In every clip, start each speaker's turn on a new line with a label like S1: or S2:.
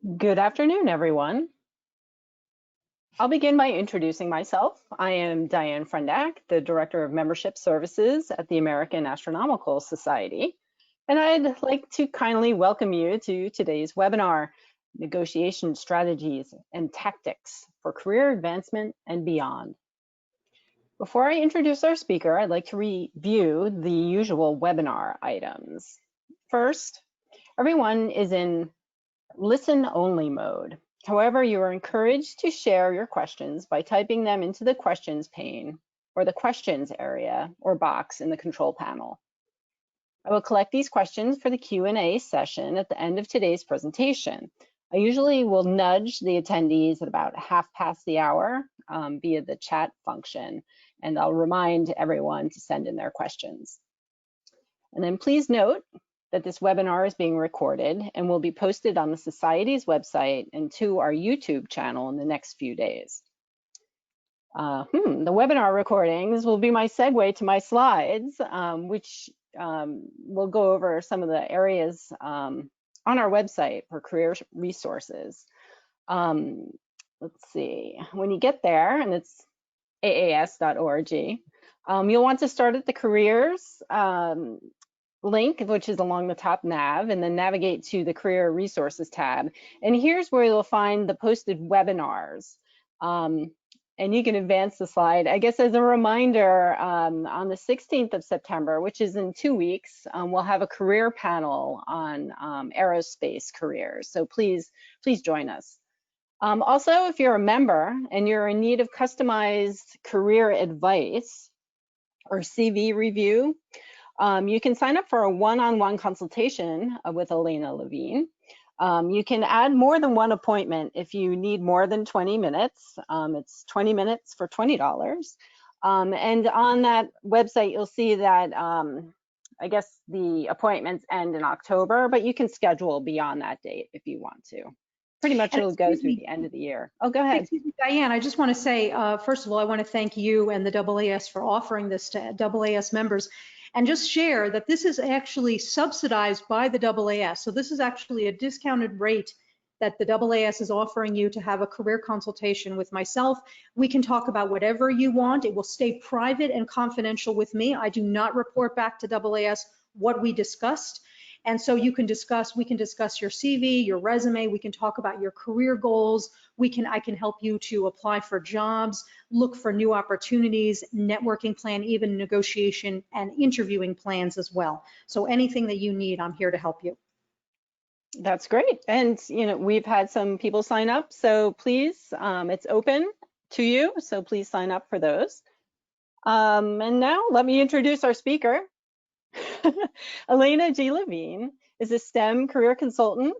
S1: Good afternoon, everyone. I'll begin by introducing myself. I am Diane Frendak, the Director of Membership Services at the American Astronomical Society, and I'd like to kindly welcome you to today's webinar, Negotiation Strategies and Tactics for Career Advancement and Beyond. Before I introduce our speaker, I'd like to review the usual webinar items. First, everyone is in listen-only mode. However, you are encouraged to share your questions by typing them into the questions pane or the questions area or box in the control panel. I will collect these questions for the Q&A session at the end of today's presentation. I usually will nudge the attendees at about half past the hour via the chat function, and I'll remind everyone to send in their questions. And then please note that this webinar is being recorded and will be posted on the Society's website and to our YouTube channel in the next few days. The webinar recordings will be my segue to my slides, which will go over some of the areas on our website for career resources. Let's see, when you get there, and it's aas.org, you'll want to start at the careers link, which is along the top nav, and then navigate to the Career Resources tab. And here's where you'll find the posted webinars. And you can advance the slide. I guess as a reminder, on the 16th of September, which is in 2 weeks, we'll have a career panel on aerospace careers. So please join us. Also, if you're a member and you're in need of customized career advice or CV review, you can sign up for a one-on-one consultation with Elena Levine. You can add more than one appointment if you need more than 20 minutes. It's 20 minutes for $20. And on that website, you'll see that I guess the appointments end in October, but you can schedule beyond that date if you want to. Pretty much it'll go through the end of the year. Oh, go ahead.
S2: Excuse me, Diane, I just want to say, first of all, I want to thank you and the AAS for offering this to AAS members. And just share that this is actually subsidized by the AAS. So this is actually a discounted rate that the AAS is offering you to have a career consultation with myself. We can talk about whatever you want. It will stay private and confidential with me. I do not report back to AAS what we discussed. And so we can discuss your CV, your resume, we can talk about your career goals, I can help you to apply for jobs, look for new opportunities, networking plan, even negotiation and interviewing plans as well. So anything that you need, I'm here to help you.
S1: That's great. And we've had some people sign up, so please, it's open to you, so please sign up for those. And now let me introduce our speaker. Elena G. Levine is a STEM career consultant,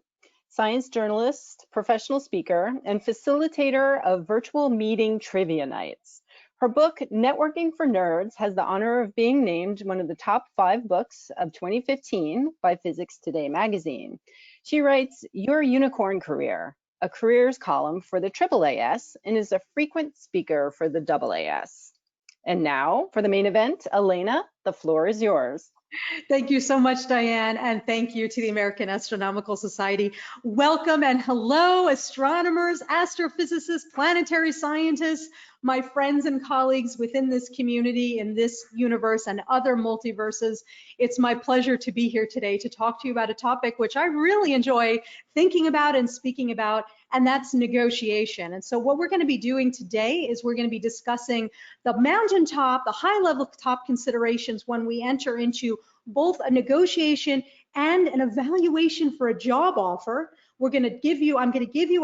S1: science journalist, professional speaker, and facilitator of virtual meeting trivia nights. Her book, Networking for Nerds, has the honor of being named one of the top 5 books of 2015 by Physics Today magazine. She writes Your Unicorn Career, a careers column for the AAAS, and is a frequent speaker for the AAS. And now for the main event, Elena, the floor is yours.
S2: Thank you so much, Diane, and thank you to the American Astronomical Society. Welcome and hello, astronomers, astrophysicists, planetary scientists, my friends and colleagues within this community, in this universe and other multiverses. It's my pleasure to be here today to talk to you about a topic which I really enjoy thinking about and speaking about, and that's negotiation. And so what we're going to be doing today is we're going to be discussing the mountaintop, the high-level top considerations when we enter into both a negotiation and an evaluation for a job offer. I'm going to give you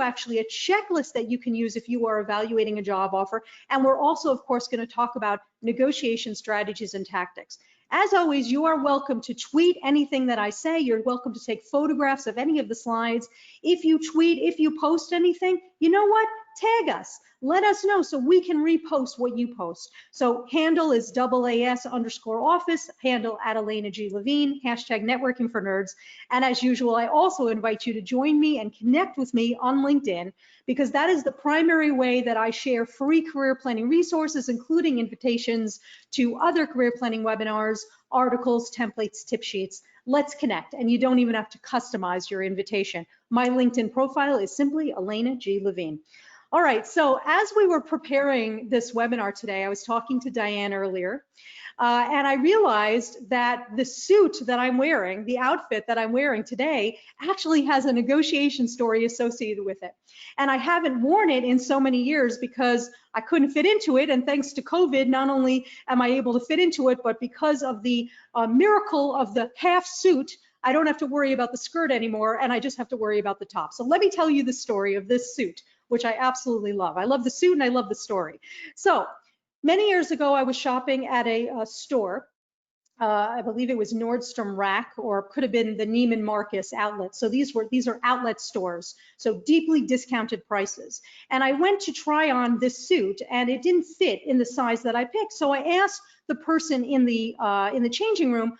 S2: actually a checklist that you can use if you are evaluating a job offer. And we're also, of course, going to talk about negotiation strategies and tactics. As always, you are welcome to tweet anything that I say. You're welcome to take photographs of any of the slides. If you tweet, if you post anything, you know what? Tag us. Let us know so we can repost what you post. So handle is AAS_office, handle at Elena G. Levine, hashtag networking for nerds. And as usual, I also invite you to join me and connect with me on LinkedIn, because that is the primary way that I share free career planning resources, including invitations to other career planning webinars, articles, templates, tip sheets. Let's connect, and you don't even have to customize your invitation. My LinkedIn profile is simply Elena G. Levine. All right, so as we were preparing this webinar today, I was talking to Diane earlier, and I realized that the suit that I'm wearing, the outfit that I'm wearing today, actually has a negotiation story associated with it. And I haven't worn it in so many years because I couldn't fit into it. And thanks to COVID, not only am I able to fit into it, but because of the miracle of the half suit, I don't have to worry about the skirt anymore, and I just have to worry about the top. So let me tell you the story of this suit, which I absolutely love. I love the suit and I love the story. So many years ago, I was shopping at a store. I believe it was Nordstrom Rack, or could have been the Neiman Marcus outlet. So these are outlet stores, so deeply discounted prices. And I went to try on this suit, and it didn't fit in the size that I picked. So I asked the person in the changing room,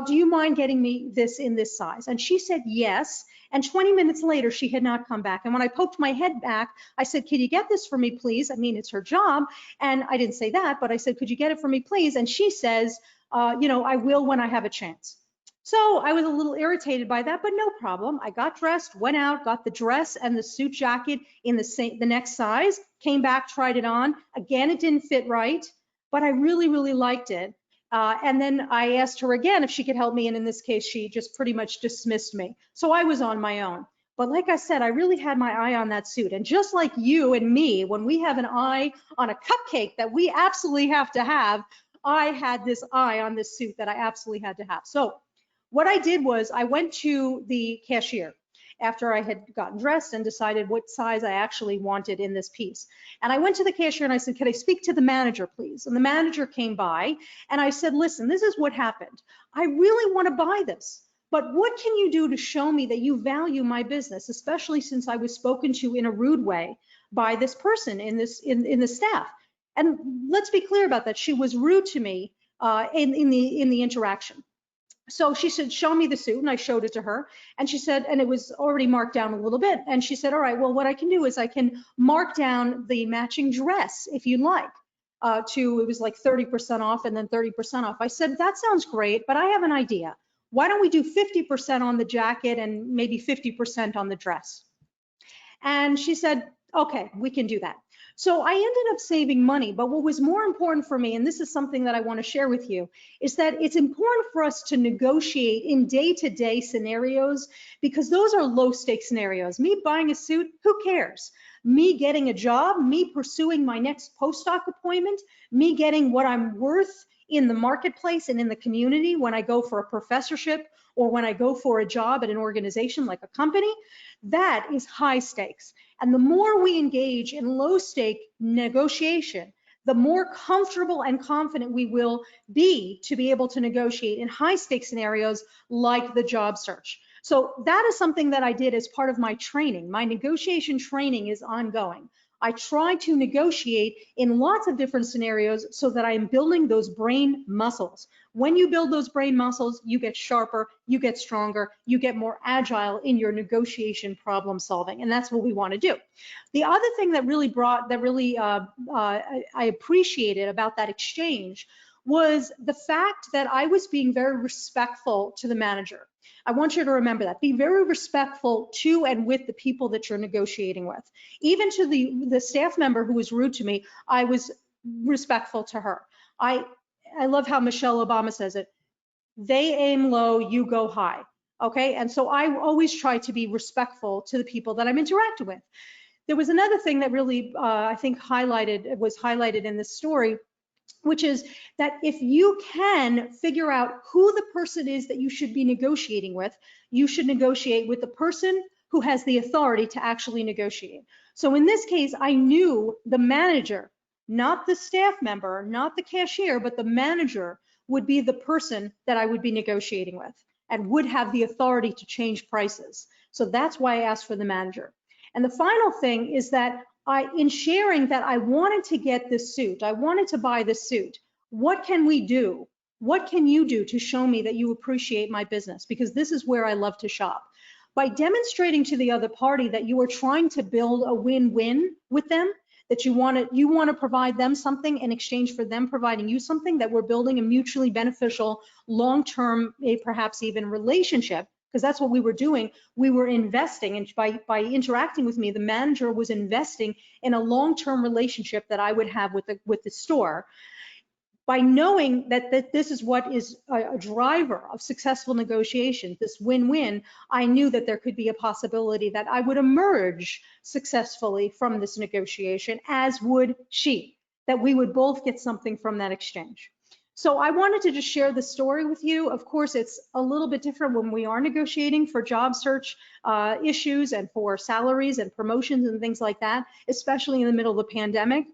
S2: do you mind getting me this in this size? And she said yes. And 20 minutes later, she had not come back. And when I poked my head back, I said, can you get this for me, please? I mean, it's her job. And I didn't say that, but I said, could you get it for me, please? And she says, you know, I will when I have a chance. So I was a little irritated by that, but no problem. I got dressed, went out, got the dress and the suit jacket in the next size, came back, tried it on. Again, it didn't fit right, but I really, really liked it. And then I asked her again if she could help me, and in this case, she just pretty much dismissed me. So I was on my own. But like I said, I really had my eye on that suit. And just like you and me, when we have an eye on a cupcake that we absolutely have to have, I had this eye on this suit that I absolutely had to have. So what I did was I went to the cashier after I had gotten dressed and decided what size I actually wanted in this piece. And I went to the cashier and I said, can I speak to the manager, please? And the manager came by and I said, listen, this is what happened. I really want to buy this, but what can you do to show me that you value my business, especially since I was spoken to in a rude way by this person in the staff? And let's be clear about that. She was rude to me in the interaction. So she said, show me the suit, and I showed it to her. And she said, and it was already marked down a little bit. And she said, all right, well, what I can do is I can mark down the matching dress if you like. It was like 30% off and then 30% off. I said, that sounds great, but I have an idea. Why don't we do 50% on the jacket and maybe 50% on the dress? And she said, okay, we can do that. So I ended up saving money, but what was more important for me, and this is something that I want to share with you, is that it's important for us to negotiate in day-to-day scenarios, because those are low-stakes scenarios. Me buying a suit, who cares? Me getting a job, me pursuing my next postdoc appointment, me getting what I'm worth in the marketplace and in the community when I go for a professorship or when I go for a job at an organization like a company, that is high stakes. And the more we engage in low stake negotiation, the more comfortable and confident we will be to be able to negotiate in high stake scenarios like the job search. So that is something that I did as part of my training. My negotiation training is ongoing. I try to negotiate in lots of different scenarios so that I'm building those brain muscles. When you build those brain muscles, you get sharper, you get stronger, you get more agile in your negotiation problem solving, and that's what we want to do. The other thing that I appreciated about that exchange was the fact that I was being very respectful to the manager. I want you to remember that. Be very respectful to and with the people that you're negotiating with. Even to the staff member who was rude to me, I was respectful to her. I love how Michelle Obama says it. They aim low, you go high. Okay, and so I always try to be respectful to the people that I'm interacting with. There was another thing that really, I think, was highlighted in this story, which is that if you can figure out who the person is that you should be negotiating with, you should negotiate with the person who has the authority to actually negotiate. So in this case, I knew the manager, not the staff member, not the cashier, but the manager would be the person that I would be negotiating with and would have the authority to change prices. So that's why I asked for the manager. And the final thing is that in sharing that I wanted to get this suit, I wanted to buy this suit, what can we do? What can you do to show me that you appreciate my business? Because this is where I love to shop. By demonstrating to the other party that you are trying to build a win-win with them, that you want to provide them something in exchange for them providing you something, that we're building a mutually beneficial, long-term, perhaps even relationship, because that's what we were doing. We were investing, and by interacting with me, the manager was investing in a long-term relationship that I would have with the store. By knowing that this is what is a driver of successful negotiations, this win-win, I knew that there could be a possibility that I would emerge successfully from this negotiation, as would she, that we would both get something from that exchange. So I wanted to just share the story with you. Of course, it's a little bit different when we are negotiating for job search issues and for salaries and promotions and things like that, especially in the middle of the pandemic.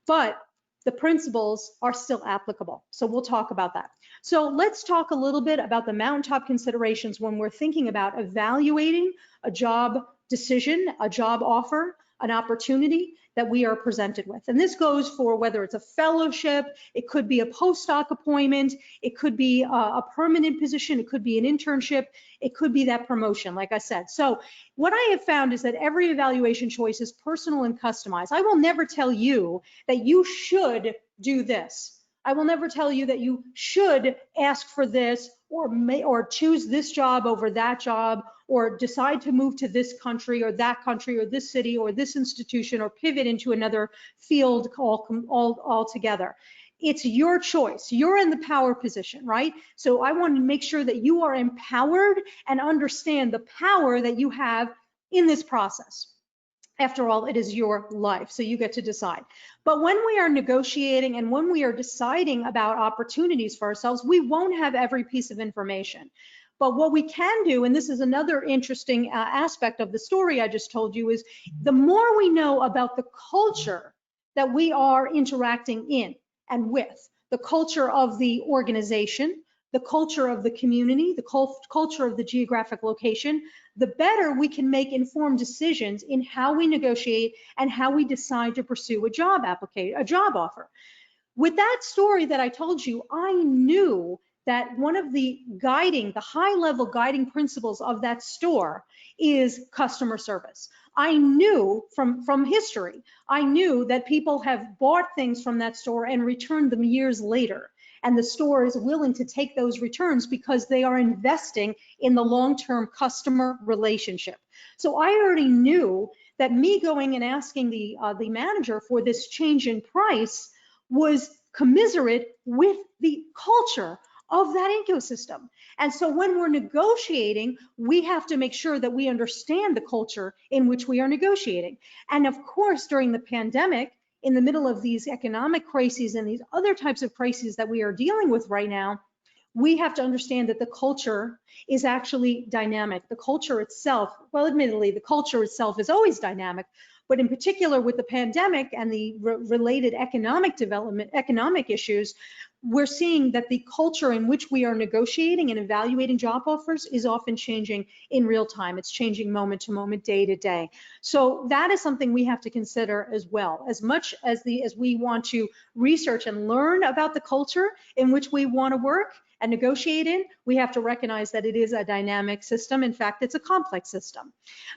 S2: But the principles are still applicable. So we'll talk about that. So let's talk a little bit about the mountaintop considerations when we're thinking about evaluating a job decision, a job offer, an opportunity that we are presented with. And this goes for whether it's a fellowship, it could be a postdoc appointment, it could be a permanent position, it could be an internship, it could be that promotion, like I said. So what I have found is that every evaluation choice is personal and customized. I will never tell you that you should do this. I will never tell you that you should ask for this or choose this job over that job, or decide to move to this country or this city or this institution, or pivot into another field altogether. It's your choice. You're in the power position, right? So I want to make sure that you are empowered and understand the power that you have in this process. After all, it is your life, so you get to decide. But when we are negotiating and when we are deciding about opportunities for ourselves, we won't have every piece of information. But what we can do, and this is another interesting aspect of the story I just told you, is the more we know about the culture that we are interacting in and with, the culture of the organization, the culture of the community, the culture of the geographic location, the better we can make informed decisions in how we negotiate and how we decide to pursue a job offer. With that story that I told you, I knew that one of the high-level guiding principles of that store is customer service. I knew from history, I knew that people have bought things from that store and returned them years later. And the store is willing to take those returns because they are investing in the long-term customer relationship. So I already knew that me going and asking the manager for this change in price was commiserate with the culture of that ecosystem. And so when we're negotiating, we have to make sure that we understand the culture in which we are negotiating. And of course, during the pandemic, in the middle of these economic crises and these other types of crises that we are dealing with right now, we have to understand that the culture is actually dynamic. The culture itself, well, admittedly, the culture itself is always dynamic, but in particular with the pandemic and the related economic issues, we're seeing that the culture in which we are negotiating and evaluating job offers is often changing in real time. It's changing moment to moment, day to day. So that is something we have to consider as well. As much as we want to research and learn about the culture in which we want to work and negotiate in, we have to recognize that it is a dynamic system. In fact, it's a complex system.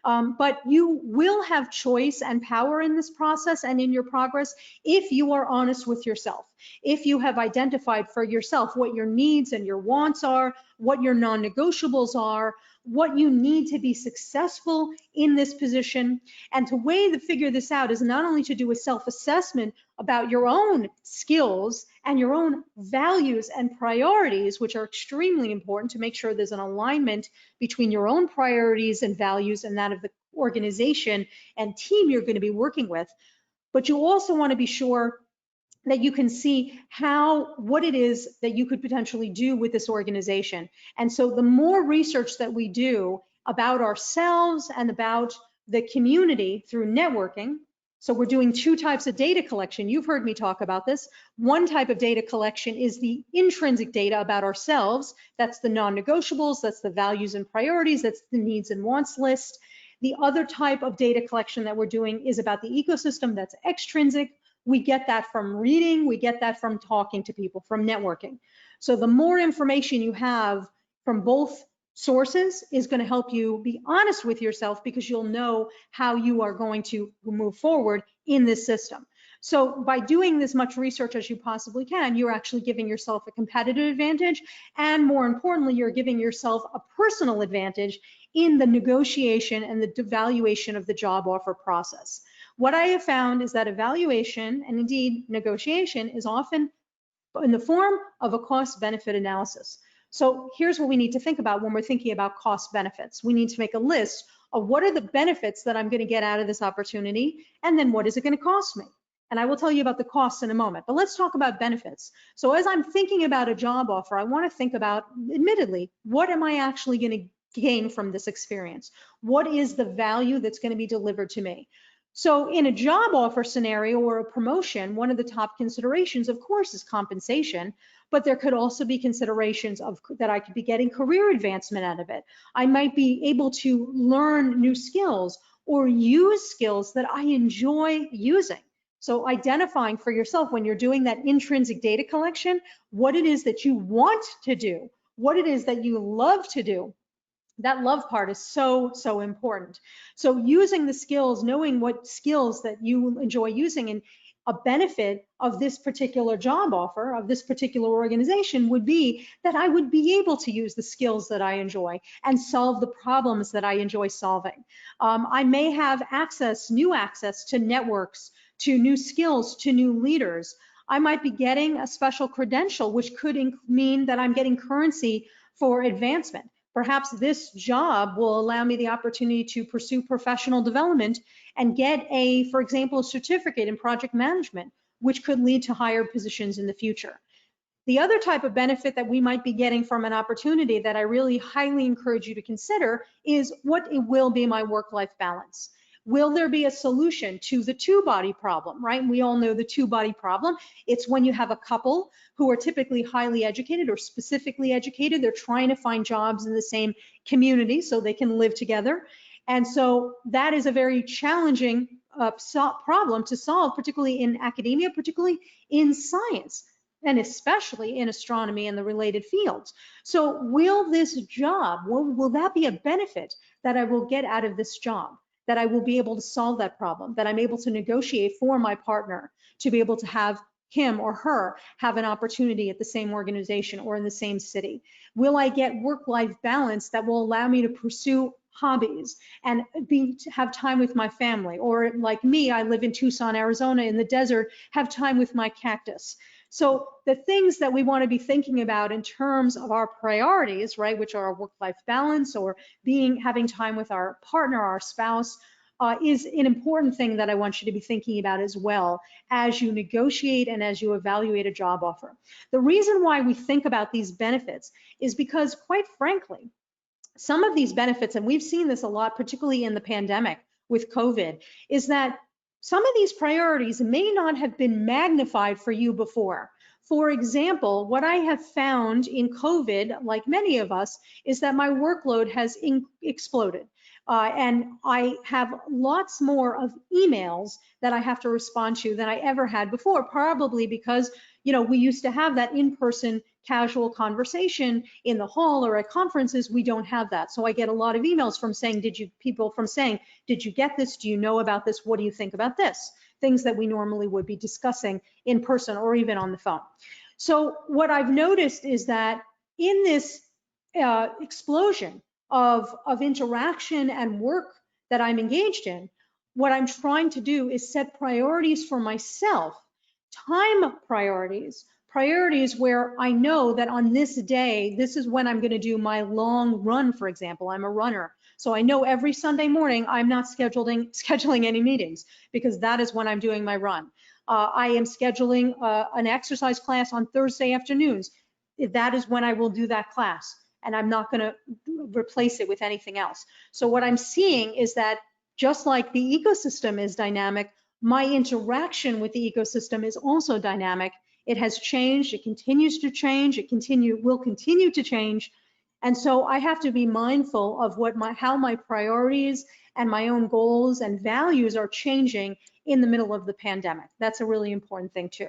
S2: But you will have choice and power in this process and in your progress if you are honest with yourself. If you have identified for yourself what your needs and your wants are, what your non-negotiables are, what you need to be successful in this position. And the way to figure this out is not only to do a self-assessment about your own skills and your own values and priorities, which are extremely important to make sure there's an alignment between your own priorities and values and that of the organization and team you're going to be working with, but you also want to be sure that you can see what it is that you could potentially do with this organization. And so the more research that we do about ourselves and about the community through networking, so we're doing two types of data collection. You've heard me talk about this. One type of data collection is the intrinsic data about ourselves. That's the non-negotiables, that's the values and priorities, that's the needs and wants list. The other type of data collection that we're doing is about the ecosystem, that's extrinsic. We get that from reading, we get that from talking to people, from networking. So the more information you have from both sources is going to help you be honest with yourself, because you'll know how you are going to move forward in this system. So by doing as much research as you possibly can, you're actually giving yourself a competitive advantage, and more importantly, you're giving yourself a personal advantage in the negotiation and the evaluation of the job offer process. What I have found is that evaluation, and indeed negotiation, is often in the form of a cost-benefit analysis. So here's what we need to think about when we're thinking about cost benefits. We need to make a list of what are the benefits that I'm going to get out of this opportunity, and then what is it going to cost me? And I will tell you about the costs in a moment, but let's talk about benefits. So as I'm thinking about a job offer, I want to think about, admittedly, what am I actually going to gain from this experience? What is the value that's going to be delivered to me? So in a job offer scenario or a promotion, one of the top considerations, of course, is compensation, but there could also be considerations of that I could be getting career advancement out of it. I might be able to learn new skills or use skills that I enjoy using. So identifying for yourself when you're doing that intrinsic data collection, what it is that you want to do, what it is that you love to do. That love part is so, so important. So using the skills, knowing what skills that you enjoy using, and a benefit of this particular job offer, of this particular organization, would be that I would be able to use the skills that I enjoy and solve the problems that I enjoy solving. I may have access, new access to networks, to new skills, to new leaders. I might be getting a special credential, which could mean that I'm getting currency for advancement. Perhaps this job will allow me the opportunity to pursue professional development and get a, for example, a certificate in project management, which could lead to higher positions in the future. The other type of benefit that we might be getting from an opportunity that I really highly encourage you to consider is what it will be my work-life balance. Will there be a solution to the two-body problem, right? We all know the two-body problem. It's when you have a couple who are typically highly educated or specifically educated. They're trying to find jobs in the same community so they can live together. And so that is a very challenging problem to solve, particularly in academia, particularly in science, and especially in astronomy and the related fields. So will this job, will that be a benefit that I will get out of this job? That I will be able to solve that problem, that I'm able to negotiate for my partner to be able to have him or her have an opportunity at the same organization or in the same city? Will I get work-life balance that will allow me to pursue hobbies and have time with my family? Or like me, I live in Tucson, Arizona, in the desert, have time with my cactus. So the things that we want to be thinking about in terms of our priorities, right, which are work-life balance or having time with our partner, our spouse, is an important thing that I want you to be thinking about as well as you negotiate and as you evaluate a job offer. The reason why we think about these benefits is because, quite frankly, some of these benefits, and we've seen this a lot, particularly in the pandemic with COVID, is that some of these priorities may not have been magnified for you before. For example, what I have found in COVID, like many of us, is that my workload has exploded. And I have lots more of emails that I have to respond to than I ever had before, probably because, you know, we used to have that in-person casual conversation in the hall or at conferences. We don't have that. So I get a lot of emails from saying, did you get this? Do you know about this? What do you think about this? Things that we normally would be discussing in person or even on the phone. So what I've noticed is that in this explosion of interaction and work that I'm engaged in, what I'm trying to do is set priorities for myself, time priorities where I know that on this day, this is when I'm going to do my long run, for example. I'm a runner. So I know every Sunday morning I'm not scheduling any meetings because that is when I'm doing my run. I am scheduling an exercise class on Thursday afternoons. That is when I will do that class, and I'm not going to replace it with anything else. So what I'm seeing is that just like the ecosystem is dynamic, my interaction with the ecosystem is also dynamic. It has changed, it continues to change, will continue to change. And so I have to be mindful of how my priorities and my own goals and values are changing in the middle of the pandemic. That's a really important thing too.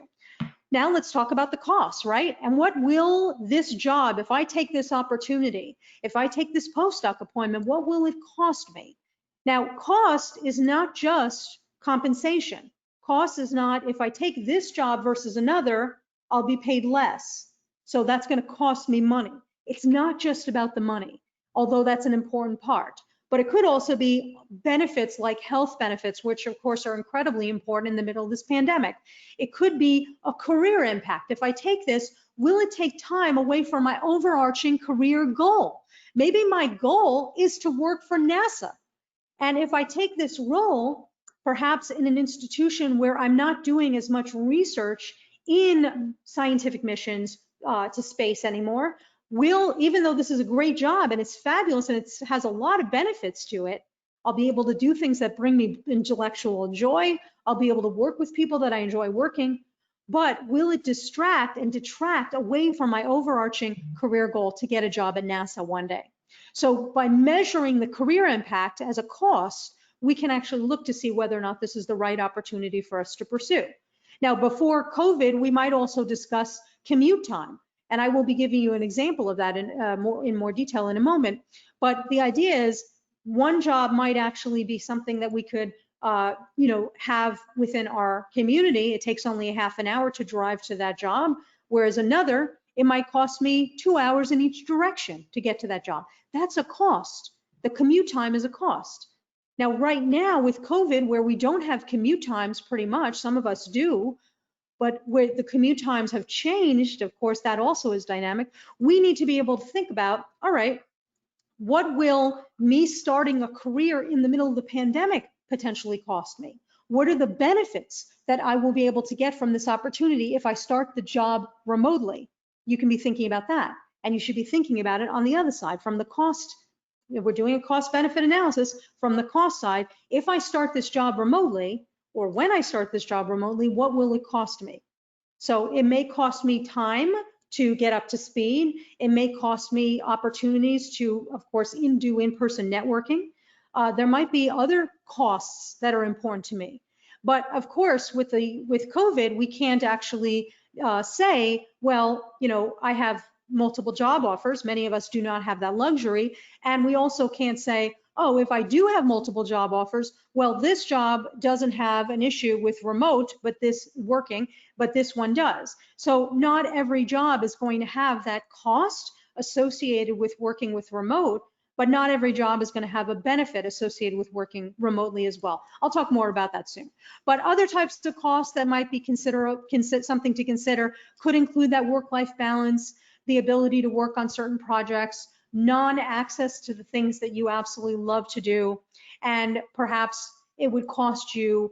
S2: Now let's talk about the costs, right? And what will this job, if I take this opportunity, if I take this postdoc appointment, what will it cost me? Now, cost is not just compensation. Cost is not, if I take this job versus another, I'll be paid less. So that's going to cost me money. It's not just about the money, although that's an important part. But it could also be benefits like health benefits, which of course are incredibly important in the middle of this pandemic. It could be a career impact. If I take this, will it take time away from my overarching career goal? Maybe my goal is to work for NASA. And if I take this role, perhaps in an institution where I'm not doing as much research in scientific missions to space anymore, even though this is a great job and it's fabulous and it has a lot of benefits to it, I'll be able to do things that bring me intellectual joy. I'll be able to work with people that I enjoy working, but will it distract and detract away from my overarching career goal to get a job at NASA one day? So by measuring the career impact as a cost, we can actually look to see whether or not this is the right opportunity for us to pursue. Now, before COVID, we might also discuss commute time. And I will be giving you an example of that in more detail in a moment. But the idea is one job might actually be something that we could have within our community. It takes only a half an hour to drive to that job, whereas another, it might cost me 2 hours in each direction to get to that job. That's a cost. The commute time is a cost. Now, right now with COVID, where we don't have commute times pretty much, some of us do, but where the commute times have changed, of course, that also is dynamic. We need to be able to think about, all right, what will me starting a career in the middle of the pandemic potentially cost me? What are the benefits that I will be able to get from this opportunity if I start the job remotely? You can be thinking about that. And you should be thinking about it on the other side from the cost. We're doing a cost benefit analysis from the cost side. If I start this job remotely, or when I start this job remotely, what will it cost me? So it may cost me time to get up to speed. It may cost me opportunities to, of course, do in-person networking. There might be other costs that are important to me. But of course, with COVID, we can't actually say, well, I have multiple job offers. Many of us do not have that luxury. And we also can't say, oh, if I do have multiple job offers, well, this job doesn't have an issue with remote, but this one does. So not every job is going to have that cost associated with working with remote, but not every job is going to have a benefit associated with working remotely as well. I'll talk more about that soon. But other types of costs that might be something to consider could include that work-life balance, the ability to work on certain projects, non-access to the things that you absolutely love to do, and perhaps it would cost you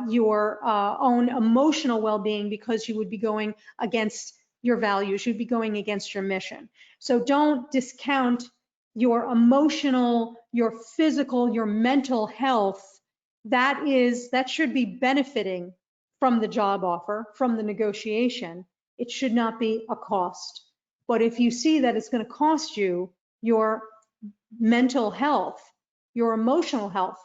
S2: your own emotional well-being because you would be going against your values, you'd be going against your mission. So don't discount your emotional, your physical, your mental health. That should be benefiting from the job offer, from the negotiation. It should not be a cost. But if you see that it's going to cost you your mental health, your emotional health,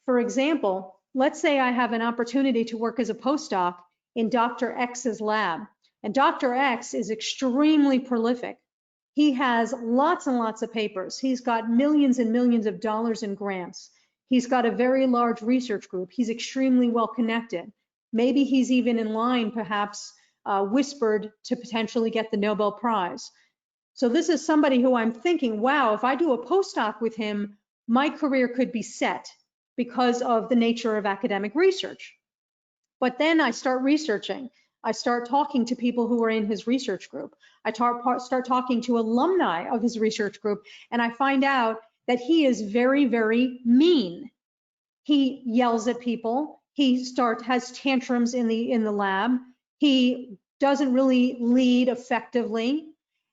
S2: for example, let's say I have an opportunity to work as a postdoc in Dr. X's lab, and Dr. X is extremely prolific. He has lots and lots of papers. He's got millions and millions of dollars in grants. He's got a very large research group. He's extremely well connected. Maybe he's even in line, perhaps, whispered to potentially get the Nobel Prize. So this is somebody who I'm thinking, wow, if I do a postdoc with him, my career could be set because of the nature of academic research. But then I start researching. I start talking to people who are in his research group. I start talking to alumni of his research group, and I find out that he is very, very mean. He yells at people. He has tantrums in the lab. He doesn't really lead effectively.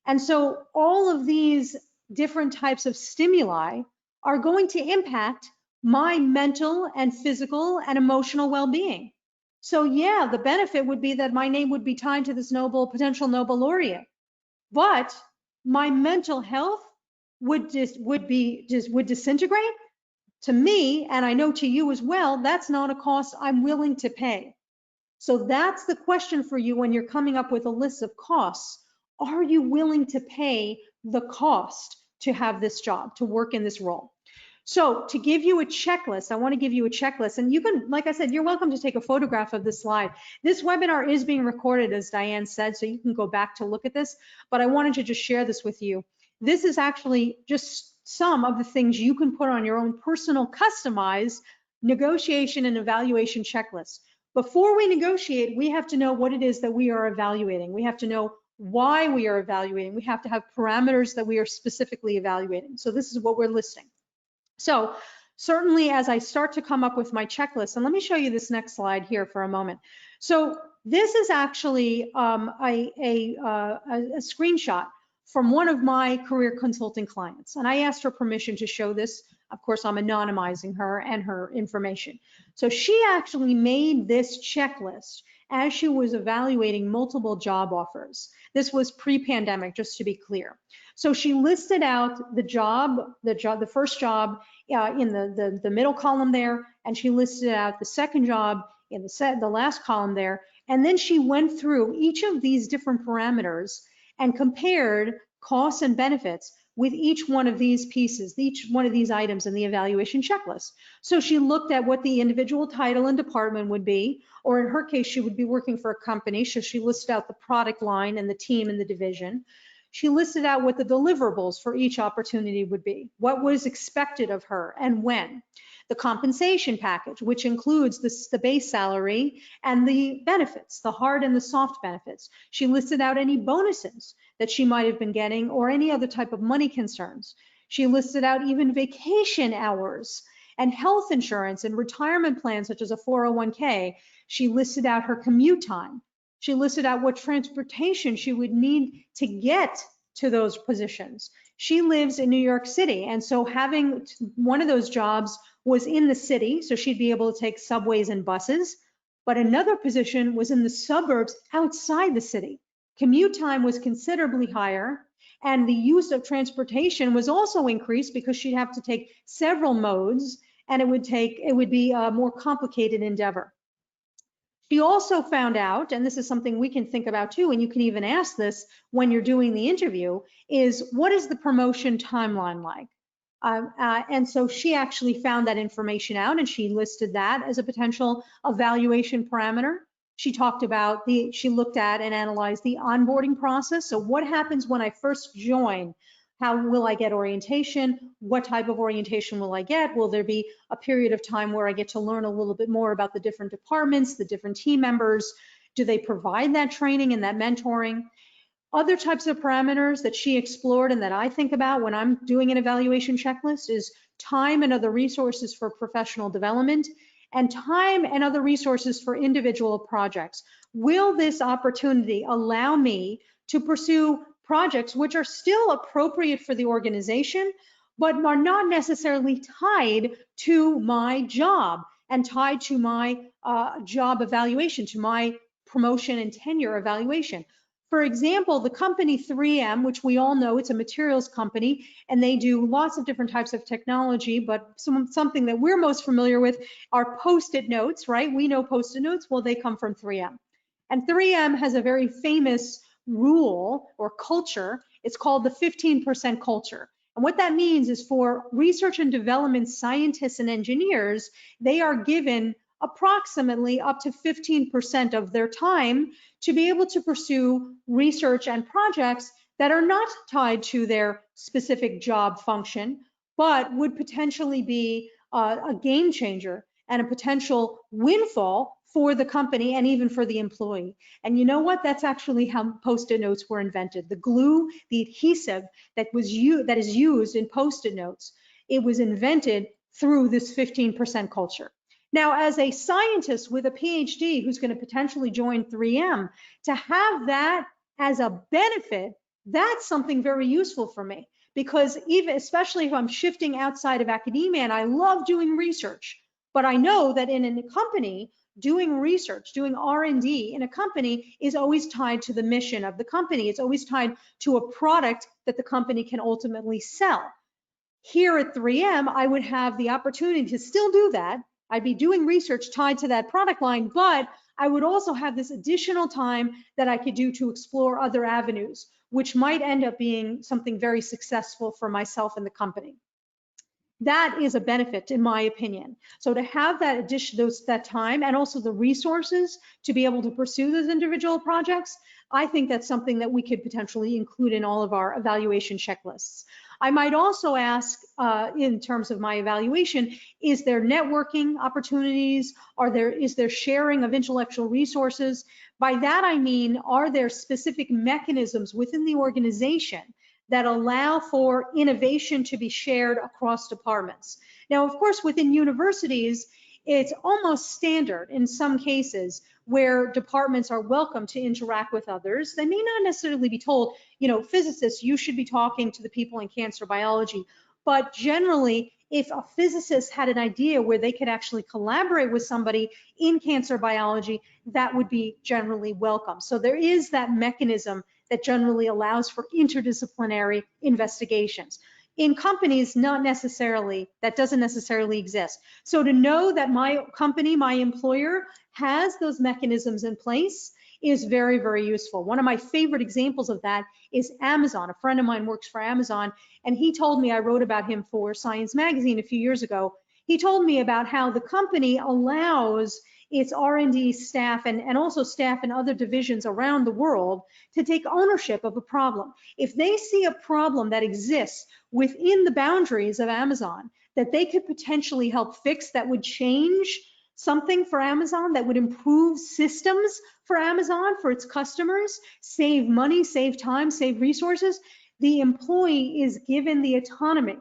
S2: And so all of these different types of stimuli are going to impact my mental and physical and emotional well-being. So yeah, the benefit would be that my name would be tied to this potential Nobel laureate, but my mental health would disintegrate. To me, and I know to you as well, that's not a cost I'm willing to pay. So that's the question for you when you're coming up with a list of costs. Are you willing to pay the cost to have this job, to work in this role? So to give you a checklist, I want to give you a checklist, and you can, like I said, you're welcome to take a photograph of this slide. This webinar is being recorded, as Diane said, so you can go back to look at this, but I wanted to just share this with you. This is actually just some of the things you can put on your own personal customized negotiation and evaluation checklist. Before we negotiate, we have to know what it is that we are evaluating. We have to know why we are evaluating. We have to have parameters that we are specifically evaluating. So this is what we're listing. So certainly as I start to come up with my checklist, and let me show you this next slide here for a moment. So this is actually a screenshot from one of my career consulting clients. And I asked her permission to show this. Of course, I'm anonymizing her and her information. So she actually made this checklist as she was evaluating multiple job offers. This was pre-pandemic, just to be clear. So she listed out the first job in the middle column there, and she listed out the second job in the last column there. And then she went through each of these different parameters and compared costs and benefits with each one of these pieces, each one of these items in the evaluation checklist. So she looked at what the individual title and department would be, or in her case, she would be working for a company. So she listed out the product line and the team and the division. She listed out what the deliverables for each opportunity would be, what was expected of her and when. The compensation package, which includes the base salary and the benefits, the hard and the soft benefits. She listed out any bonuses that she might have been getting or any other type of money concerns. She listed out even vacation hours and health insurance and retirement plans such as a 401k. She listed out her commute time. She listed out what transportation she would need to get to those positions. She lives in New York City, and so having one of those jobs was in the city, so she'd be able to take subways and buses, but another position was in the suburbs outside the city. Commute time was considerably higher, and the use of transportation was also increased because she'd have to take several modes, and it would be a more complicated endeavor. She also found out, and this is something we can think about too, and you can even ask this when you're doing the interview, is what is the promotion timeline like? And so she actually found that information out, and she listed that as a potential evaluation parameter. She talked about she looked at and analyzed the onboarding process. So what happens when I first join? How will I get orientation? What type of orientation will I get? Will there be a period of time where I get to learn a little bit more about the different departments, the different team members? Do they provide that training and that mentoring? Other types of parameters that she explored and that I think about when I'm doing an evaluation checklist is time and other resources for professional development and time and other resources for individual projects. Will this opportunity allow me to pursue projects which are still appropriate for the organization, but are not necessarily tied to my job and tied to my job evaluation, to my promotion and tenure evaluation? For example, the company 3M, which we all know, it's a materials company, and they do lots of different types of technology, but something that we're most familiar with are Post-it notes, right? We know Post-it notes, well, they come from 3M. And 3M has a very famous rule or culture. It's called the 15% culture. And what that means is for research and development scientists and engineers, they are given approximately up to 15% of their time to be able to pursue research and projects that are not tied to their specific job function, but would potentially be a game changer and a potential windfall for the company and even for the employee. And you know what? That's actually how Post-it notes were invented. The glue, the adhesive that is used in Post-it notes, it was invented through this 15% culture. Now, as a scientist with a PhD who's going to potentially join 3M, to have that as a benefit, that's something very useful for me, because especially if I'm shifting outside of academia and I love doing research, but I know that in a company, doing research, doing R&D in a company is always tied to the mission of the company. It's always tied to a product that the company can ultimately sell. Here at 3M, I would have the opportunity to still do that. I'd be doing research tied to that product line, but I would also have this additional time that I could do to explore other avenues, which might end up being something very successful for myself and the company. That is a benefit, in my opinion. So to have that that time and also the resources to be able to pursue those individual projects, I think that's something that we could potentially include in all of our evaluation checklists. I might also ask, in terms of my evaluation, is there networking opportunities? Is there sharing of intellectual resources? By that I mean, are there specific mechanisms within the organization that allow for innovation to be shared across departments? Now, of course, within universities, it's almost standard in some cases where departments are welcome to interact with others. They may not necessarily be told, physicists, you should be talking to the people in cancer biology. But generally, if a physicist had an idea where they could actually collaborate with somebody in cancer biology, that would be generally welcome. So there is that mechanism that generally allows for interdisciplinary investigations. In companies, not necessarily, that doesn't necessarily exist. So to know that my company, my employer, has those mechanisms in place is very, very useful. One of my favorite examples of that is Amazon. A friend of mine works for Amazon, and he told me, I wrote about him for Science Magazine a few years ago, he told me about how the company allows its R&D staff and also staff in other divisions around the world to take ownership of a problem. If they see a problem that exists within the boundaries of Amazon that they could potentially help fix, that would change something for Amazon, that would improve systems for Amazon, for its customers, save money, save time, save resources, the employee is given the autonomy.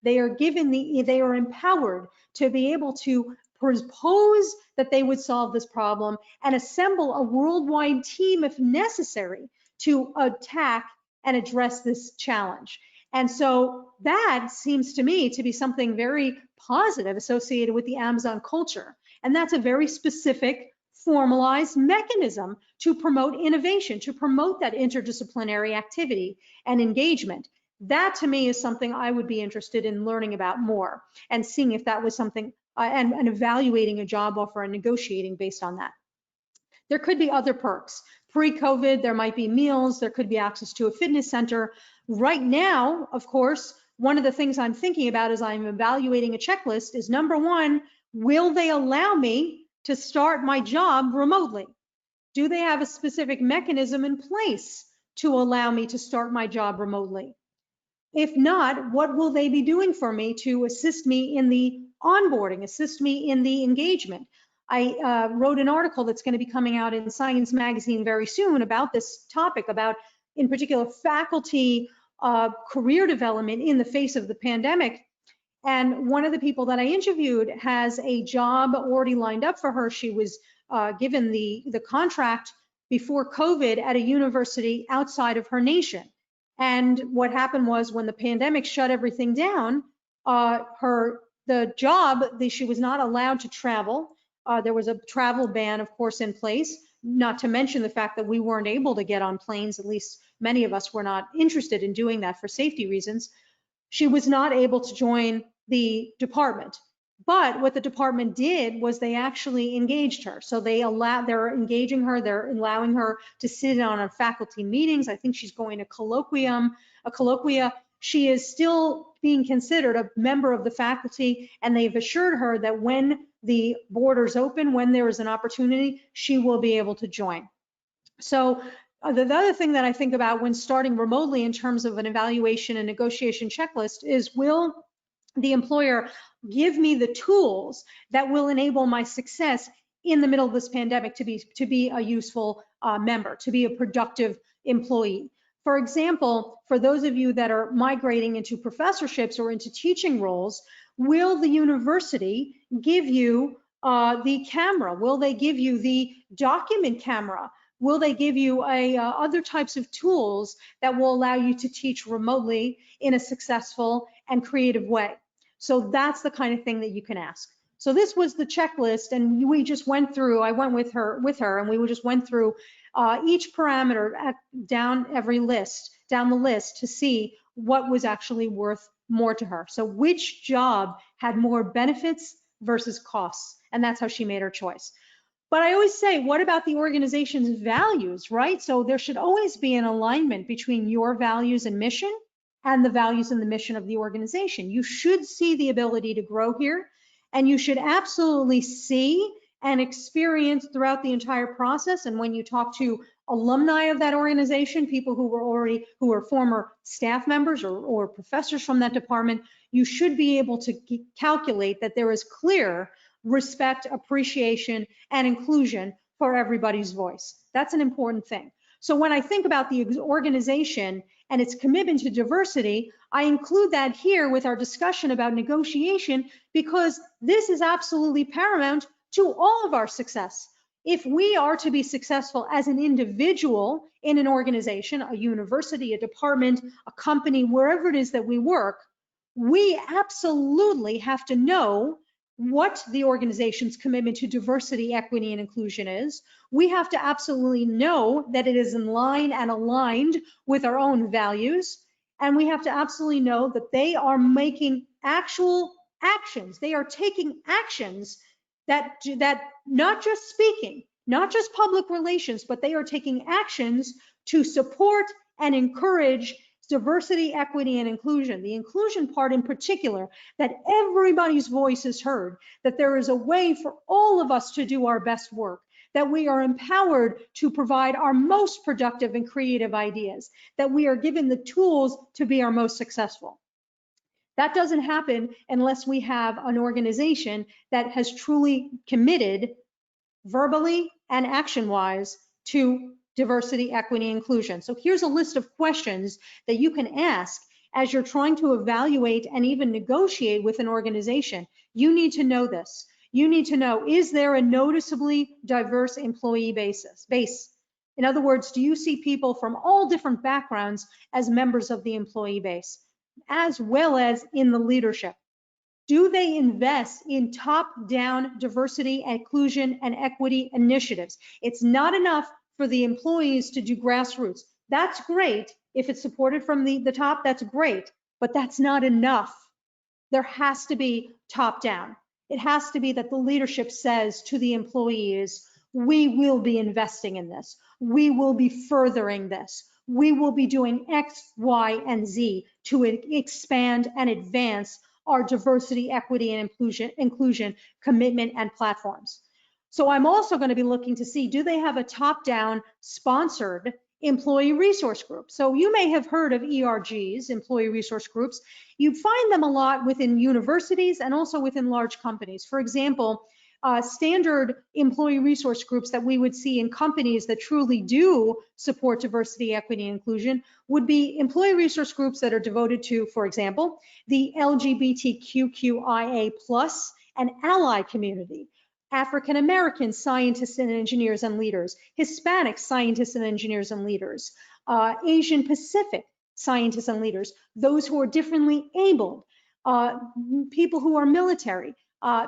S2: They are empowered to be able to propose that they would solve this problem and assemble a worldwide team if necessary to attack and address this challenge. And so that seems to me to be something very positive associated with the Amazon culture. And that's a very specific, formalized mechanism to promote innovation, to promote that interdisciplinary activity and engagement. That to me is something I would be interested in learning about more and seeing if that was something, and evaluating a job offer and negotiating based on that. There could be other perks. Pre-COVID, there might be meals, there could be access to a fitness center. Right now, of course, one of the things I'm thinking about as I'm evaluating a checklist is, number one, will they allow me to start my job remotely? Do they have a specific mechanism in place to allow me to start my job remotely? If not, what will they be doing for me to assist me in the onboarding, assist me in the engagement? I wrote an article that's going to be coming out in Science Magazine very soon about this topic, about, in particular, faculty career development in the face of the pandemic. And one of the people that I interviewed has a job already lined up for her. She was given the contract before COVID at a university outside of her nation. And what happened was, when the pandemic shut everything down, she was not allowed to travel. There was a travel ban, of course, in place, not to mention the fact that we weren't able to get on planes. At least many of us were not interested in doing that for safety reasons. She was not able to join the department. But what the department did was they actually engaged her. So they're engaging her, they're allowing her to sit on faculty meetings. I think she's going to colloquia. She is still being considered a member of the faculty, and they've assured her that when the borders open, when there is an opportunity, she will be able to join. So the other thing that I think about when starting remotely in terms of an evaluation and negotiation checklist is, will the employer give me the tools that will enable my success in the middle of this pandemic to be a useful member, to be a productive employee? For example, for those of you that are migrating into professorships or into teaching roles, will the university give you the camera? Will they give you the document camera? Will they give you other types of tools that will allow you to teach remotely in a successful and creative way? So that's the kind of thing that you can ask. So this was the checklist, and we just went through, I went with her, and we just went through each parameter down the list to see what was actually worth more to her. So which job had more benefits versus costs, and that's how she made her choice. But I always say, what about the organization's values, right? So there should always be an alignment between your values and mission and the values and the mission of the organization. You should see the ability to grow here, and you should absolutely see and experience throughout the entire process. And when you talk to alumni of that organization, people who were former staff members or professors from that department, you should be able to calculate that there is clear respect, appreciation, and inclusion for everybody's voice. That's an important thing. So when I think about the organization and its commitment to diversity, I include that here with our discussion about negotiation, because this is absolutely paramount to all of our success. If we are to be successful as an individual in an organization, a university, a department, a company, wherever it is that we work, we absolutely have to know what the organization's commitment to diversity, equity, and inclusion is. We have to absolutely know that it is in line and aligned with our own values. And we have to absolutely know that they are making actual actions. They are taking actions that not just speaking, not just public relations, but they are taking actions to support and encourage diversity, equity, and inclusion. The inclusion part in particular, that everybody's voice is heard, that there is a way for all of us to do our best work, that we are empowered to provide our most productive and creative ideas, that we are given the tools to be our most successful. That doesn't happen unless we have an organization that has truly committed verbally and action-wise to diversity, equity, inclusion. So here's a list of questions that you can ask as you're trying to evaluate and even negotiate with an organization. You need to know this. You need to know, is there a noticeably diverse employee base? In other words, do you see people from all different backgrounds as members of the employee base, as well as in the leadership? Do they invest in top-down diversity, inclusion, and equity initiatives? It's not enough for the employees to do grassroots. That's great. If it's supported from the top, that's great, but that's not enough. There has to be top-down. It has to be that the leadership says to the employees, we will be investing in this. We will be furthering this. We will be doing X, Y, and Z to expand and advance our diversity, equity, and inclusion commitment and platforms. So I'm also going to be looking to see, do they have a top-down sponsored employee resource group? So you may have heard of ERGs, employee resource groups. You find them a lot within universities and also within large companies. For example, standard employee resource groups that we would see in companies that truly do support diversity, equity, and inclusion would be employee resource groups that are devoted to, for example, the LGBTQIA+ and ally community, African American scientists and engineers and leaders, Hispanic scientists and engineers and leaders, Asian Pacific scientists and leaders, those who are differently abled, people who are military,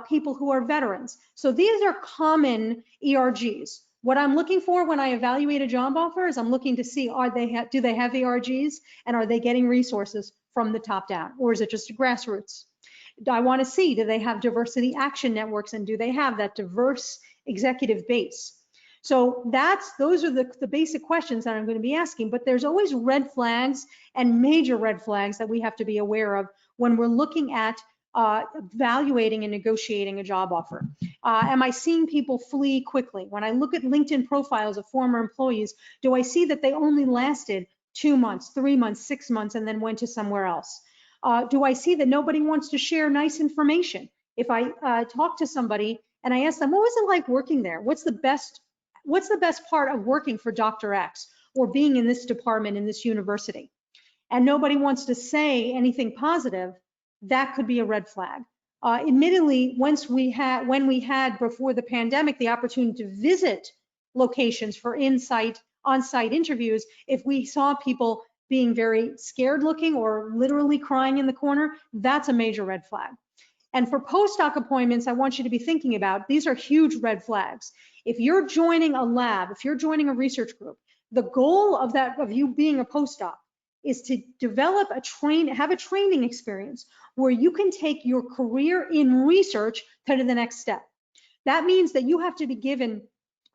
S2: people who are veterans. So these are common ERGs. What I'm looking for when I evaluate a job offer is I'm looking to see, do they have ERGs, and are they getting resources from the top down, or is it just grassroots? I want to see, do they have diversity action networks, and do they have that diverse executive base? So those are the basic questions that I'm going to be asking, but there's always red flags and major red flags that we have to be aware of when we're looking at evaluating and negotiating a job offer. Am I seeing people flee quickly? When I look at LinkedIn profiles of former employees, do I see that they only lasted 2 months, 3 months, 6 months, and then went to somewhere else? Do I see that nobody wants to share nice information? If I talk to somebody and I ask them, what was it like working there? What's the best part of working for Dr. X or being in this department in this university? And nobody wants to say anything positive, that could be a red flag. Admittedly, when we had before the pandemic the opportunity to visit locations for on-site interviews, if we saw people being very scared looking or literally crying in the corner, that's a major red flag. And for postdoc appointments, I want you to be thinking about, these are huge red flags. If you're joining a lab, if you're joining a research group, the goal of you being a postdoc is to develop have a training experience where you can take your career in research to the next step. That means that you have to be given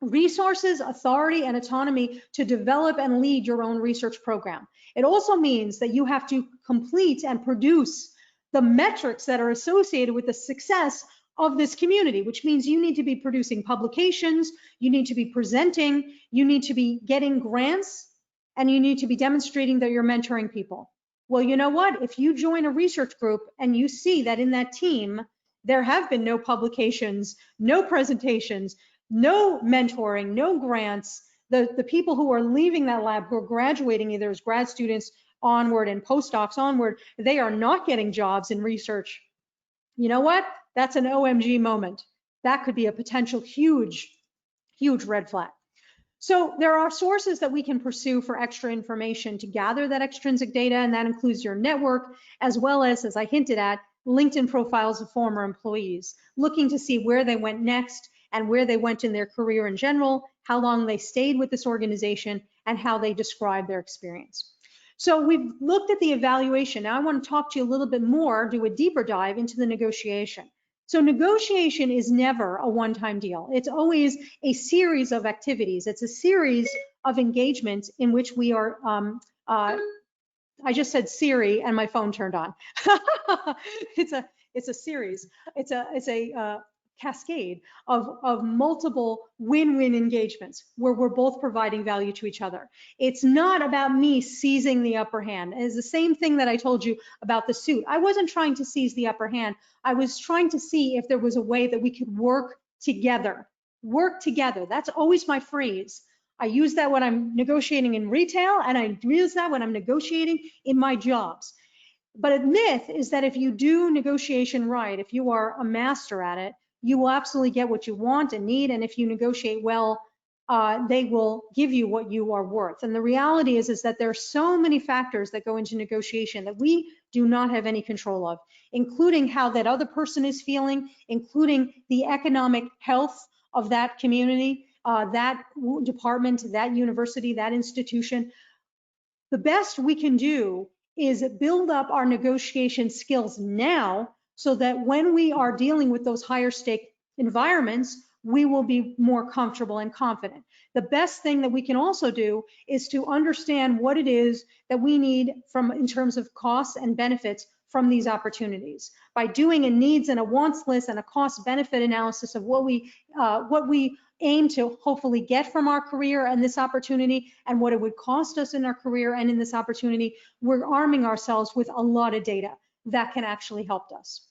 S2: resources, authority, and autonomy to develop and lead your own research program. It also means that you have to complete and produce the metrics that are associated with the success of this community, which means you need to be producing publications, you need to be presenting, you need to be getting grants, and you need to be demonstrating that you're mentoring people. Well, you know what? If you join a research group and you see that in that team, there have been no publications, no presentations, no mentoring, no grants, the people who are leaving that lab, who are graduating either as grad students onward and postdocs onward, they are not getting jobs in research. You know what? That's an OMG moment. That could be a potential huge, huge red flag. So there are sources that we can pursue for extra information to gather that extrinsic data, and that includes your network, as well as I hinted at, LinkedIn profiles of former employees, looking to see where they went next and where they went in their career in general, how long they stayed with this organization, and how they describe their experience. So we've looked at the evaluation. Now I want to talk to you a little bit more, do a deeper dive into the negotiation. So negotiation is never a one-time deal. It's always a series of activities. It's a series of engagements in which we are, I just said Siri and my phone turned on. It's a series. It's a cascade of multiple win-win engagements where we're both providing value to each other. It's not about me seizing the upper hand. It's the same thing that I told you about the suit. I wasn't trying to seize the upper hand. I was trying to see if there was a way that we could work together. Work together. That's always my phrase. I use that when I'm negotiating in retail, and I use that when I'm negotiating in my jobs. But a myth is that if you do negotiation right, if you are a master at it, you will absolutely get what you want and need. And if you negotiate well, they will give you what you are worth. And the reality is that there are so many factors that go into negotiation that we do not have any control of, including how that other person is feeling, including the economic health of that community, that department, that university, that institution. The best we can do is build up our negotiation skills now so that when we are dealing with those higher stake environments, we will be more comfortable and confident. The best thing that we can also do is to understand what it is that we need from in terms of costs and benefits from these opportunities. By doing a needs and a wants list and a cost benefit analysis of what we aim to hopefully get from our career and this opportunity and what it would cost us in our career and in this opportunity, we're arming ourselves with a lot of data that can actually help us.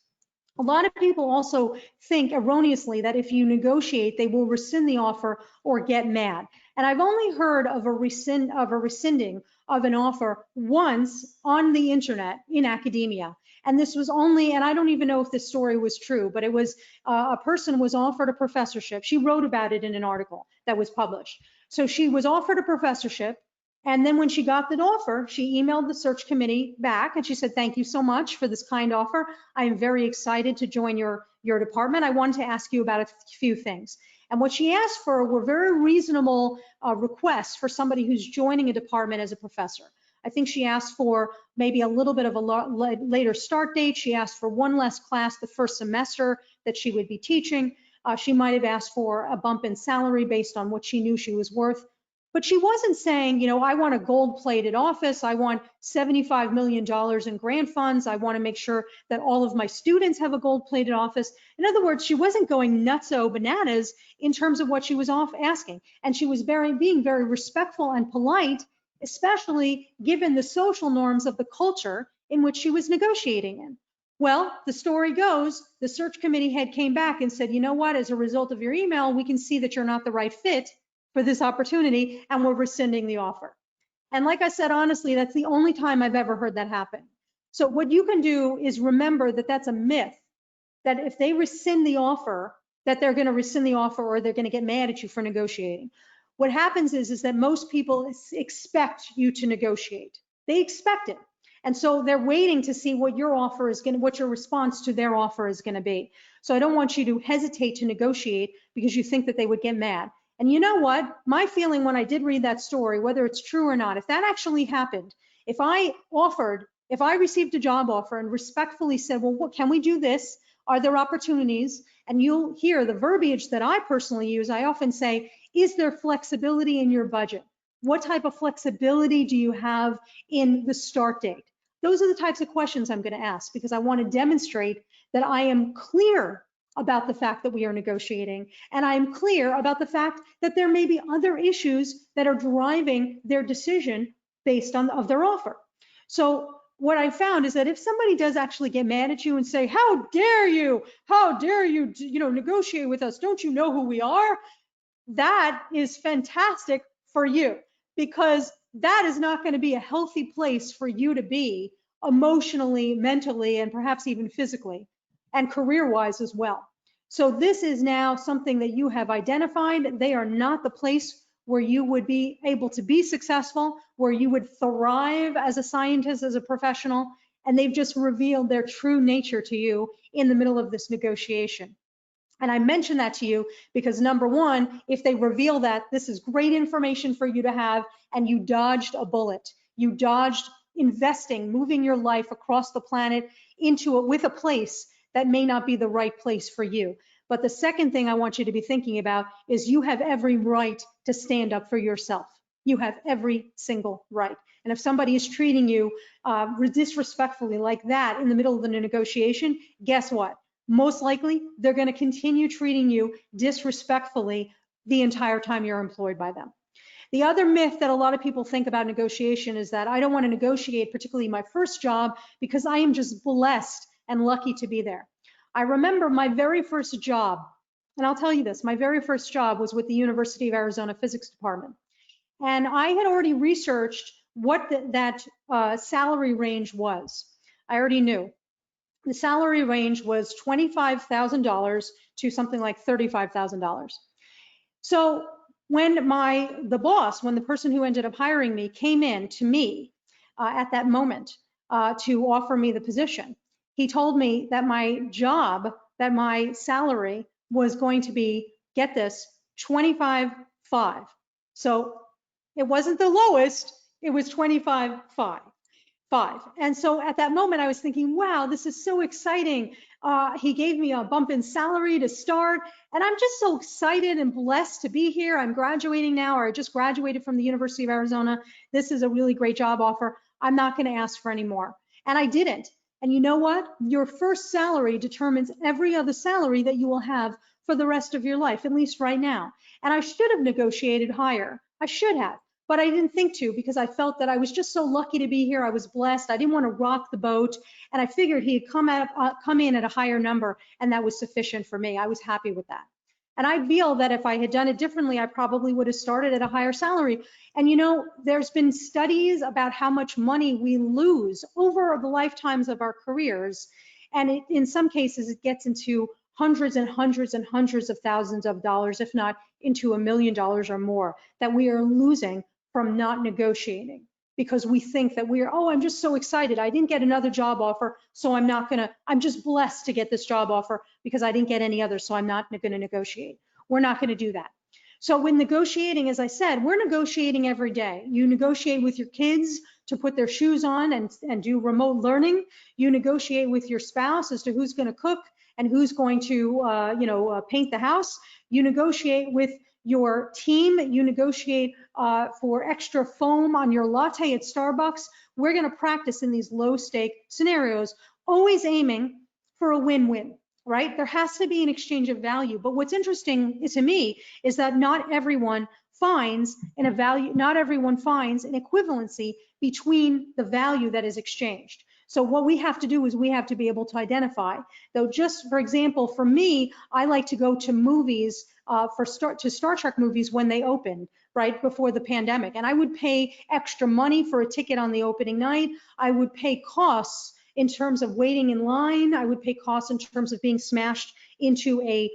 S2: A lot of people also think erroneously that if you negotiate, they will rescind the offer or get mad. And I've only heard of a rescinding of an offer once on the internet in academia. And this was only, and I don't even know if this story was true, but it was a person was offered a professorship. She wrote about it in an article that was published. So she was offered a professorship. And then when she got the offer, she emailed the search committee back and she said, thank you so much for this kind offer. I am very excited to join your department. I wanted to ask you about a few things. And what she asked for were very reasonable requests for somebody who's joining a department as a professor. I think she asked for maybe a little bit of a later start date. She asked for one less class the first semester that she would be teaching. She might have asked for a bump in salary based on what she knew she was worth. But she wasn't saying, you know, I want a gold-plated office. I want $75 million in grant funds. I want to make sure that all of my students have a gold-plated office. In other words, she wasn't going nutso bananas in terms of what she was asking. And she was being very respectful and polite, especially given the social norms of the culture in which she was negotiating in. Well, the story goes, the search committee head came back and said, you know what, as a result of your email, we can see that you're not the right fit for this opportunity, and we're rescinding the offer. And like I said, honestly, that's the only time I've ever heard that happen. So what you can do is remember that that's a myth, that if they rescind the offer, that they're going to rescind the offer or they're going to get mad at you for negotiating. What happens is that most people expect you to negotiate. They expect it. And so they're waiting to see what your offer is going to, what your response to their offer is going to be. So I don't want you to hesitate to negotiate because you think that they would get mad. And you know what? My feeling when I did read that story, whether it's true or not, if that actually happened, if I received a job offer and respectfully said, well, what, can we do this? Are there opportunities? And you'll hear the verbiage that I personally use. I often say, Is there flexibility in your budget? What type of flexibility do you have in the start date? Those are the types of questions I'm going to ask, because I want to demonstrate that I am clear about the fact that we are negotiating, and I'm clear about the fact that there may be other issues that are driving their decision based on their offer. So what I found is that if somebody does actually get mad at you and say, how dare you, negotiate with us, don't you know who we are? That is fantastic for you, because that is not going to be a healthy place for you to be emotionally, mentally, and perhaps even physically, and career-wise as well. So this is now something that you have identified. They are not the place where you would be able to be successful, where you would thrive as a scientist, as a professional, and they've just revealed their true nature to you in the middle of this negotiation. And I mention that to you because, number one, if they reveal that, this is great information for you to have, and you dodged a bullet. You dodged investing, moving your life across the planet into it with a place that may not be the right place for you. But the second thing I want you to be thinking about is you have every right to stand up for yourself. You have every single right. And if somebody is treating you disrespectfully like that in the middle of the negotiation, guess what? Most likely, they're going to continue treating you disrespectfully the entire time you're employed by them. The other myth that a lot of people think about negotiation is that I don't want to negotiate, particularly my first job, because I am just blessed and lucky to be there. I remember my very first job, and I'll tell you this, my very first job was with the University of Arizona Physics Department. And I had already researched what that salary range was. I already knew. The salary range was $25,000 to something like $35,000. So when the person who ended up hiring me came in to me at that moment to offer me the position, he told me that that my salary was going to be, get this, $25,500. So it wasn't the lowest, it was $25,500. And so at that moment, I was thinking, wow, this is so exciting. He gave me a bump in salary to start, and I'm just so excited and blessed to be here. I'm graduating now, or I just graduated from the University of Arizona. This is a really great job offer. I'm not going to ask for any more. And I didn't. And you know what? Your first salary determines every other salary that you will have for the rest of your life, at least right now. And I should have negotiated higher. I should have. But I didn't think to, because I felt that I was just so lucky to be here. I was blessed. I didn't want to rock the boat. And I figured he'd come in at a higher number, and that was sufficient for me. I was happy with that. And I feel that if I had done it differently, I probably would have started at a higher salary. And you know, there's been studies about how much money we lose over the lifetimes of our careers. And in some cases, it gets into hundreds and hundreds and hundreds of thousands of dollars, if not into $1 million or more, that we are losing from not negotiating, because we think that I'm just so excited. I didn't get another job offer, so I'm just blessed to get this job offer because I didn't get any others, so I'm not going to negotiate. We're not going to do that. So when negotiating, as I said, we're negotiating every day. You negotiate with your kids to put their shoes on and do remote learning. You negotiate with your spouse as to who's going to cook and who's going to paint the house. You negotiate with your team. You negotiate for extra foam on your latte at Starbucks. We're going to practice in these low stake scenarios, always aiming for a win-win, right? There has to be an exchange of value. But what's interesting to me is that not everyone finds an equivalency between the value that is exchanged. So what we have to do is we have to be able to identify. Though, just for example, for me, I like to go to movies to Star Trek movies when they opened, right before the pandemic. And I would pay extra money for a ticket on the opening night. I would pay costs in terms of waiting in line. I would pay costs in terms of being smashed into a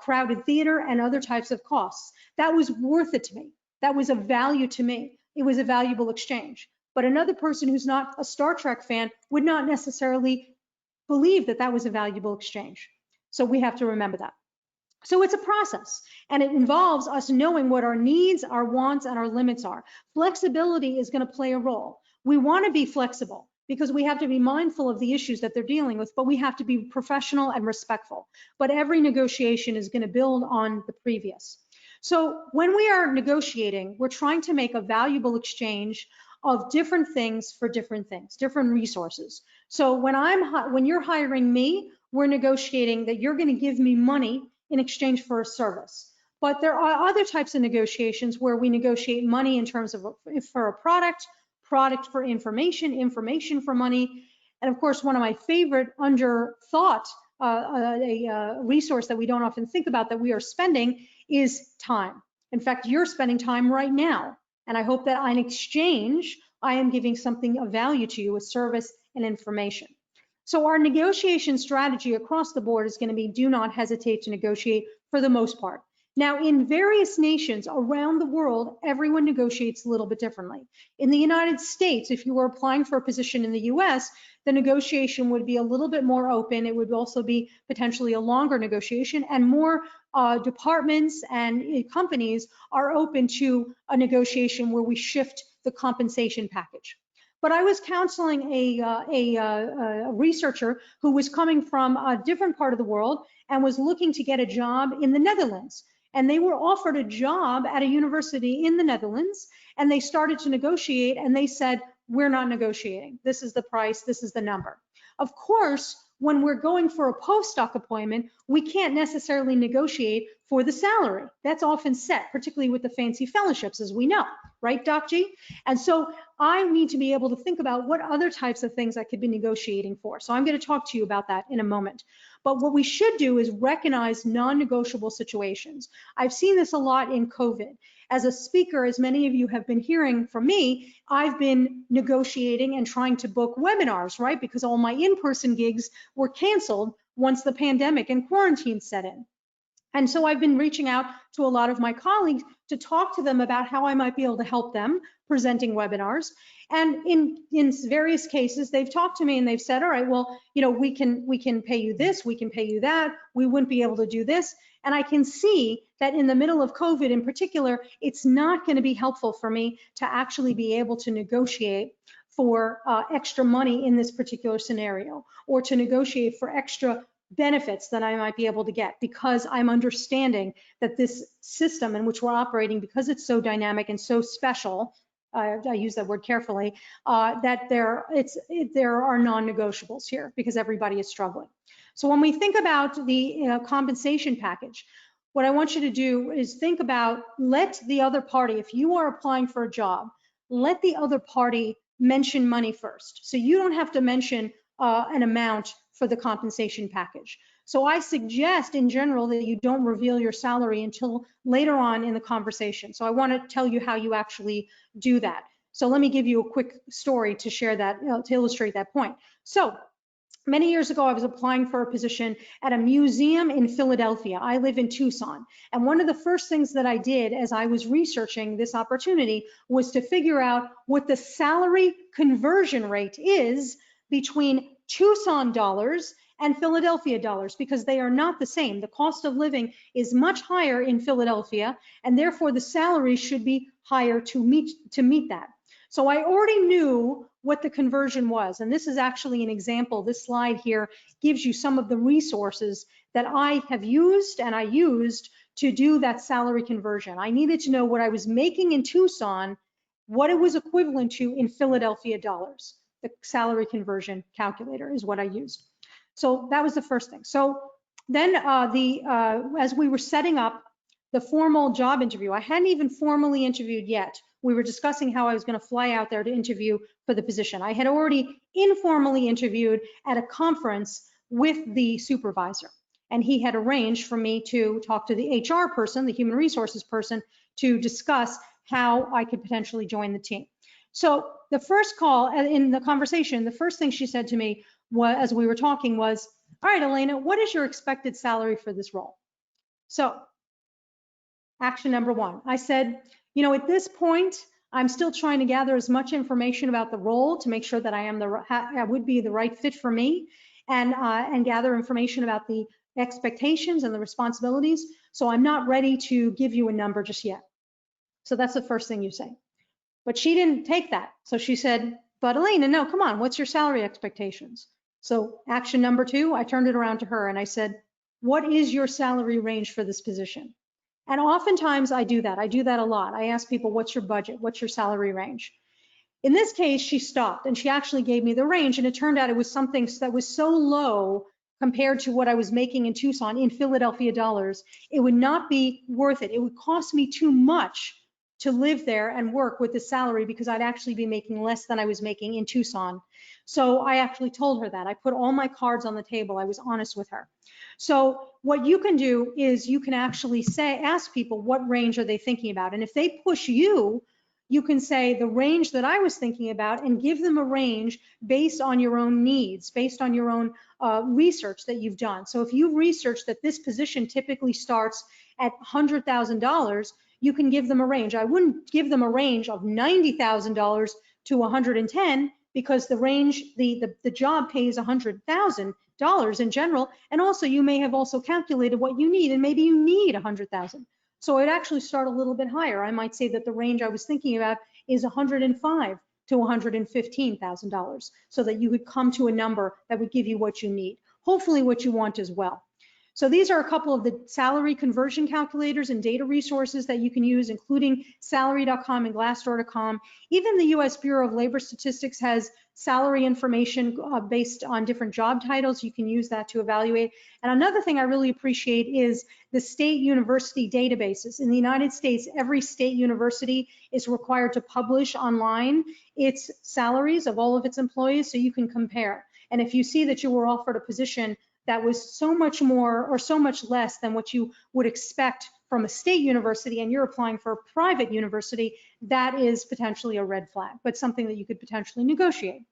S2: crowded theater and other types of costs. That was worth it to me. That was a value to me. It was a valuable exchange. But another person who's not a Star Trek fan would not necessarily believe that that was a valuable exchange. So we have to remember that. So it's a process, and it involves us knowing what our needs, our wants, and our limits are. Flexibility is going to play a role. We want to be flexible because we have to be mindful of the issues that they're dealing with, but we have to be professional and respectful. But every negotiation is going to build on the previous. So when we are negotiating, we're trying to make a valuable exchange of different things for different things, different resources. So when you're hiring me, we're negotiating that you're going to give me money in exchange for a service. But there are other types of negotiations where we negotiate money in terms of for a product, product for information, information for money. And of course, one of my favorite underthought resource that we don't often think about that we are spending is time. In fact, you're spending time right now. And I hope that in exchange, I am giving something of value to you, a service and information. So our negotiation strategy across the board is going to be do not hesitate to negotiate for the most part. Now, in various nations around the world, everyone negotiates a little bit differently. In the United States, if you were applying for a position in the US, the negotiation would be a little bit more open. It would also be potentially a longer negotiation, and more departments and companies are open to a negotiation where we shift the compensation package. But I was counseling a researcher who was coming from a different part of the world and was looking to get a job in the Netherlands. And they were offered a job at a university in the Netherlands, and they started to negotiate, and they said, we're not negotiating. This is the price, this is the number. Of course, when we're going for a postdoc appointment, we can't necessarily negotiate for the salary. That's often set, particularly with the fancy fellowships, as we know, right, Doc G? And so I need to be able to think about what other types of things I could be negotiating for. So I'm going to talk to you about that in a moment. But what we should do is recognize non-negotiable situations. I've seen this a lot in COVID. As a speaker, as many of you have been hearing from me, I've been negotiating and trying to book webinars, right? Because all my in-person gigs were canceled once the pandemic and quarantine set in. And so I've been reaching out to a lot of my colleagues to talk to them about how I might be able to help them presenting webinars. And in various cases, they've talked to me and they've said, all right, well, you know, we can pay you this, we can pay you that, we wouldn't be able to do this. And I can see that in the middle of COVID in particular, it's not going to be helpful for me to actually be able to negotiate for extra money in this particular scenario, or to negotiate for extra benefits that I might be able to get, because I'm understanding that this system in which we're operating, because it's so dynamic and so special, I use that word carefully, that there are non-negotiables here because everybody is struggling. So when we think about the compensation package, what I want you to do is think about, let the other party, if you are applying for a job, let the other party mention money first. So you don't have to mention an amount for the compensation package. So I suggest in general that you don't reveal your salary until later on in the conversation. So I want to tell you how you actually do that. So let me give you a quick story to share that, to illustrate that point. So many years ago, I was applying for a position at a museum in Philadelphia. I live in Tucson. And one of the first things that I did as I was researching this opportunity was to figure out what the salary conversion rate is between Tucson dollars and Philadelphia dollars, because they are not the same. The cost of living is much higher in Philadelphia, and therefore the salary should be higher to meet that. So I already knew what the conversion was, and this is actually an example. This slide here gives you some of the resources that I have used and I used to do that salary conversion. I needed to know what I was making in Tucson, what it was equivalent to in Philadelphia dollars. The salary conversion calculator is what I used. So that was the first thing. So then as we were setting up the formal job interview, I hadn't even formally interviewed yet. We were discussing how I was going to fly out there to interview for the position. I had already informally interviewed at a conference with the supervisor, and he had arranged for me to talk to the HR person, the human resources person, to discuss how I could potentially join the team. So the first call in the conversation, the first thing she said to me as we were talking was, all right, Elena, what is your expected salary for this role? So action number one, I said, you know, at this point, I'm still trying to gather as much information about the role to make sure that I would be the right fit for me, and gather information about the expectations and the responsibilities. So I'm not ready to give you a number just yet. So that's the first thing you say. But she didn't take that. So she said, but Elena, no, come on, what's your salary expectations? So action number two, I turned it around to her and I said, what is your salary range for this position? And oftentimes I do that. I do that a lot. I ask people, what's your budget? What's your salary range? In this case, she stopped and she actually gave me the range, and it turned out it was something that was so low compared to what I was making in Tucson, in Philadelphia dollars, it would not be worth it. It would cost me too much to live there and work with the salary because I'd actually be making less than I was making in Tucson. So I actually told her that. I put all my cards on the table. I was honest with her. So what you can do is you can actually ask people what range are they thinking about. And if they push you, you can say the range that I was thinking about and give them a range based on your own needs, based on your own research that you've done. So if you've researched that this position typically starts at $100,000, you can give them a range. I wouldn't give them a range of $90,000 to 110 because the range, the job pays $100,000 in general. And also you may have also calculated what you need, and maybe you need 100,000. So I'd actually start a little bit higher. I might say that the range I was thinking about is $105,000 to $115,000 so that you could come to a number that would give you what you need, hopefully what you want as well. So these are a couple of the salary conversion calculators and data resources that you can use, including salary.com and glassdoor.com. Even the US Bureau of Labor Statistics has salary information based on different job titles. You can use that to evaluate. And another thing I really appreciate is the state university databases. In the United States, every state university is required to publish online its salaries of all of its employees so you can compare. And if you see that you were offered a position that was so much more or so much less than what you would expect from a state university and you're applying for a private university, that is potentially a red flag, but something that you could potentially negotiate.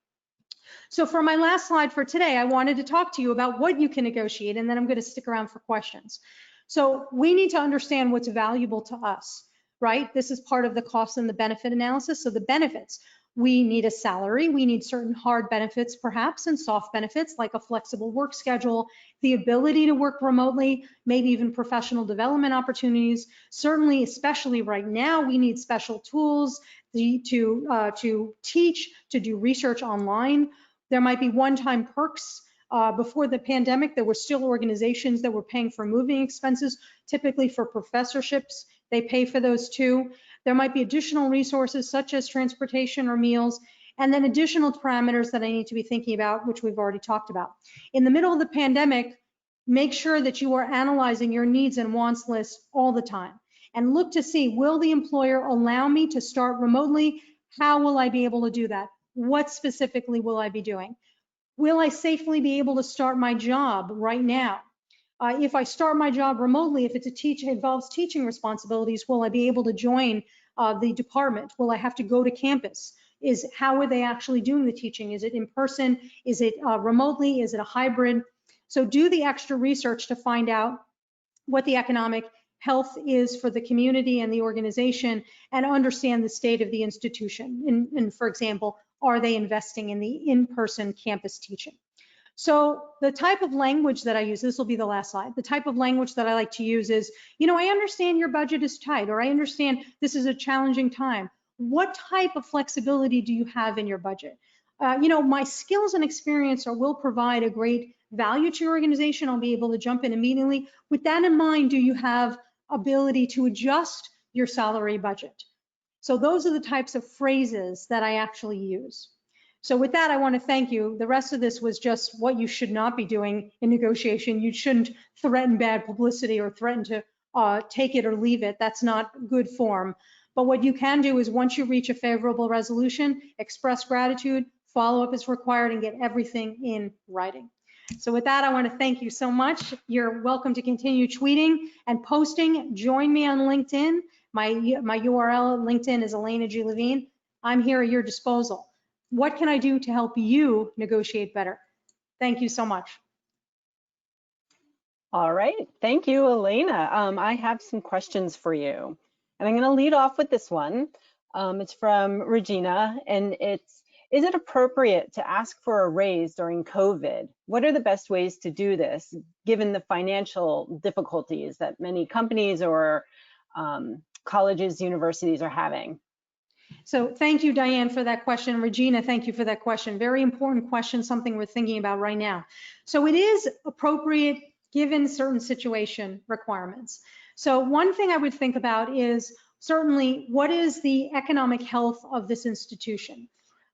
S2: So for my last slide for today, I wanted to talk to you about what you can negotiate, and then I'm going to stick around for questions. So we need to understand what's valuable to us, right? This is part of the cost and the benefit analysis. So the benefits. We need a salary, we need certain hard benefits perhaps, and soft benefits like a flexible work schedule, the ability to work remotely, maybe even professional development opportunities. Certainly, especially right now, we need special tools to teach, to do research online. There might be one-time perks. Before the pandemic, there were still organizations that were paying for moving expenses, typically for professorships. They pay for those too. There might be additional resources such as transportation or meals, and then additional parameters that I need to be thinking about, which we've already talked about. In the middle of the pandemic, make sure that you are analyzing your needs and wants list all the time and look to see, will the employer allow me to start remotely? How will I be able to do that? What specifically will I be doing? Will I safely be able to start my job right now? If I start my job remotely, if it's involves teaching responsibilities, will I be able to join the department? Will I have to go to campus? How are they actually doing the teaching? Is it in person? Is it remotely? Is it a hybrid? So do the extra research to find out what the economic health is for the community and the organization, and understand the state of the institution. And for example, are they investing in the in-person campus teaching? So the type of language that I use, this will be the last slide, the type of language that I like to use is, I understand your budget is tight, or I understand this is a challenging time. What type of flexibility do you have in your budget? My skills and experience will provide a great value to your organization. I'll be able to jump in immediately. With that in mind, do you have ability to adjust your salary budget? So those are the types of phrases that I actually use. So with that, I want to thank you. The rest of this was just what you should not be doing in negotiation. You shouldn't threaten bad publicity or threaten to take it or leave it. That's not good form. But what you can do is once you reach a favorable resolution, express gratitude, follow up as required, and get everything in writing. So with that, I want to thank you so much. You're welcome to continue tweeting and posting. Join me on LinkedIn. My URL on LinkedIn is Elena G. Levine. I'm here at your disposal. What can I do to help you negotiate better? Thank you so much.
S1: All right, thank you, Elena. I have some questions for you, and I'm going to lead off with this one. It's from Regina, and is it appropriate to ask for a raise during COVID? What are the best ways to do this, given the financial difficulties that many companies or colleges, universities are having?
S2: So thank you, Diane, for that question. Regina, thank you for that question. Very important question, something we're thinking about right now. So it is appropriate given certain situation requirements. So one thing I would think about is certainly what is the economic health of this institution,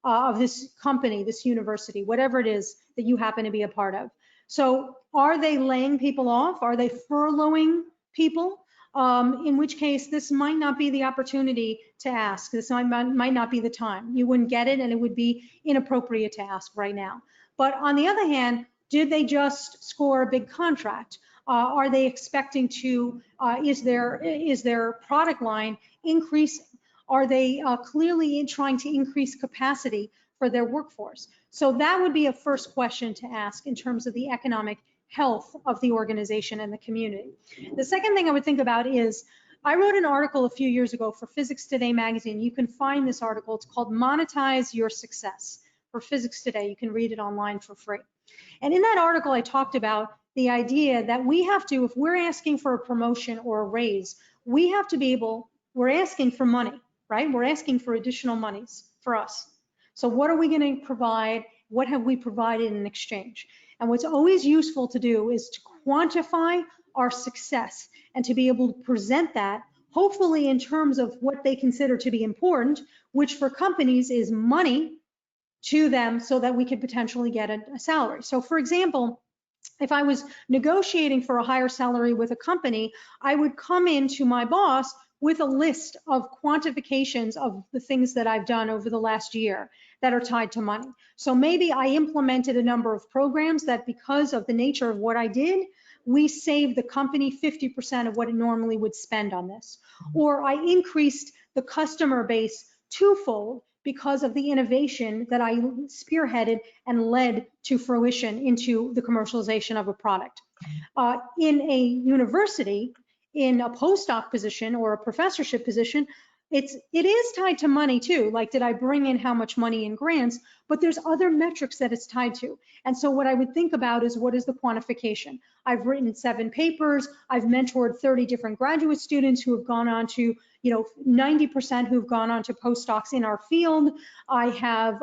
S2: of this company, this university, whatever it is that you happen to be a part of. So are they laying people off? Are they furloughing people? In which case this might not be the opportunity to ask. This might not be the time. You wouldn't get it, and it would be inappropriate to ask right now. But on the other hand, did they just score a big contract? Are they expecting to, is their product line increasing? Are they clearly trying to increase capacity for their workforce? So that would be a first question to ask in terms of the economic health of the organization and the community. The second thing I would think about is, I wrote an article a few years ago for Physics Today magazine. You can find this article. It's called Monetize Your Success for Physics Today. You can read it online for free. And in that article, I talked about the idea that we have to, if we're asking for a promotion or a raise, we have to be able, we're asking for money, right? We're asking for additional monies for us. So what are we going to provide? What have we provided in exchange? And what's always useful to do is to quantify our success and to be able to present that, hopefully in terms of what they consider to be important, which for companies is money to them, so that we could potentially get a salary. So for example, if I was negotiating for a higher salary with a company, I would come into my boss with a list of quantifications of the things that I've done over the last year that are tied to money. So maybe I implemented a number of programs that, because of the nature of what I did, we saved the company 50% of what it normally would spend on this. Or I increased the customer base twofold because of the innovation that I spearheaded and led to fruition into the commercialization of a product. In a university, in a postdoc position or a professorship position, it is tied to money too. Like, did I bring in how much money in grants? But there's other metrics that it's tied to. And so what I would think about is, what is the quantification? I've written 7 papers. I've mentored 30 different graduate students who have gone on to, 90% who've gone on to postdocs in our field. I have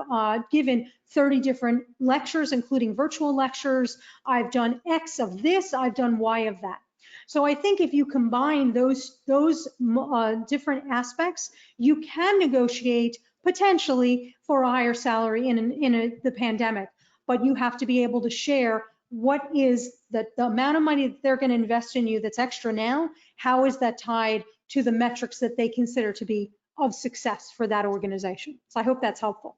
S2: given 30 different lectures, including virtual lectures. I've done X of this, I've done Y of that. So I think if you combine those different aspects, you can negotiate potentially for a higher salary in the pandemic, but you have to be able to share what is the amount of money that they're going to invest in you that's extra now. How is that tied to the metrics that they consider to be of success for that organization? So I hope that's helpful.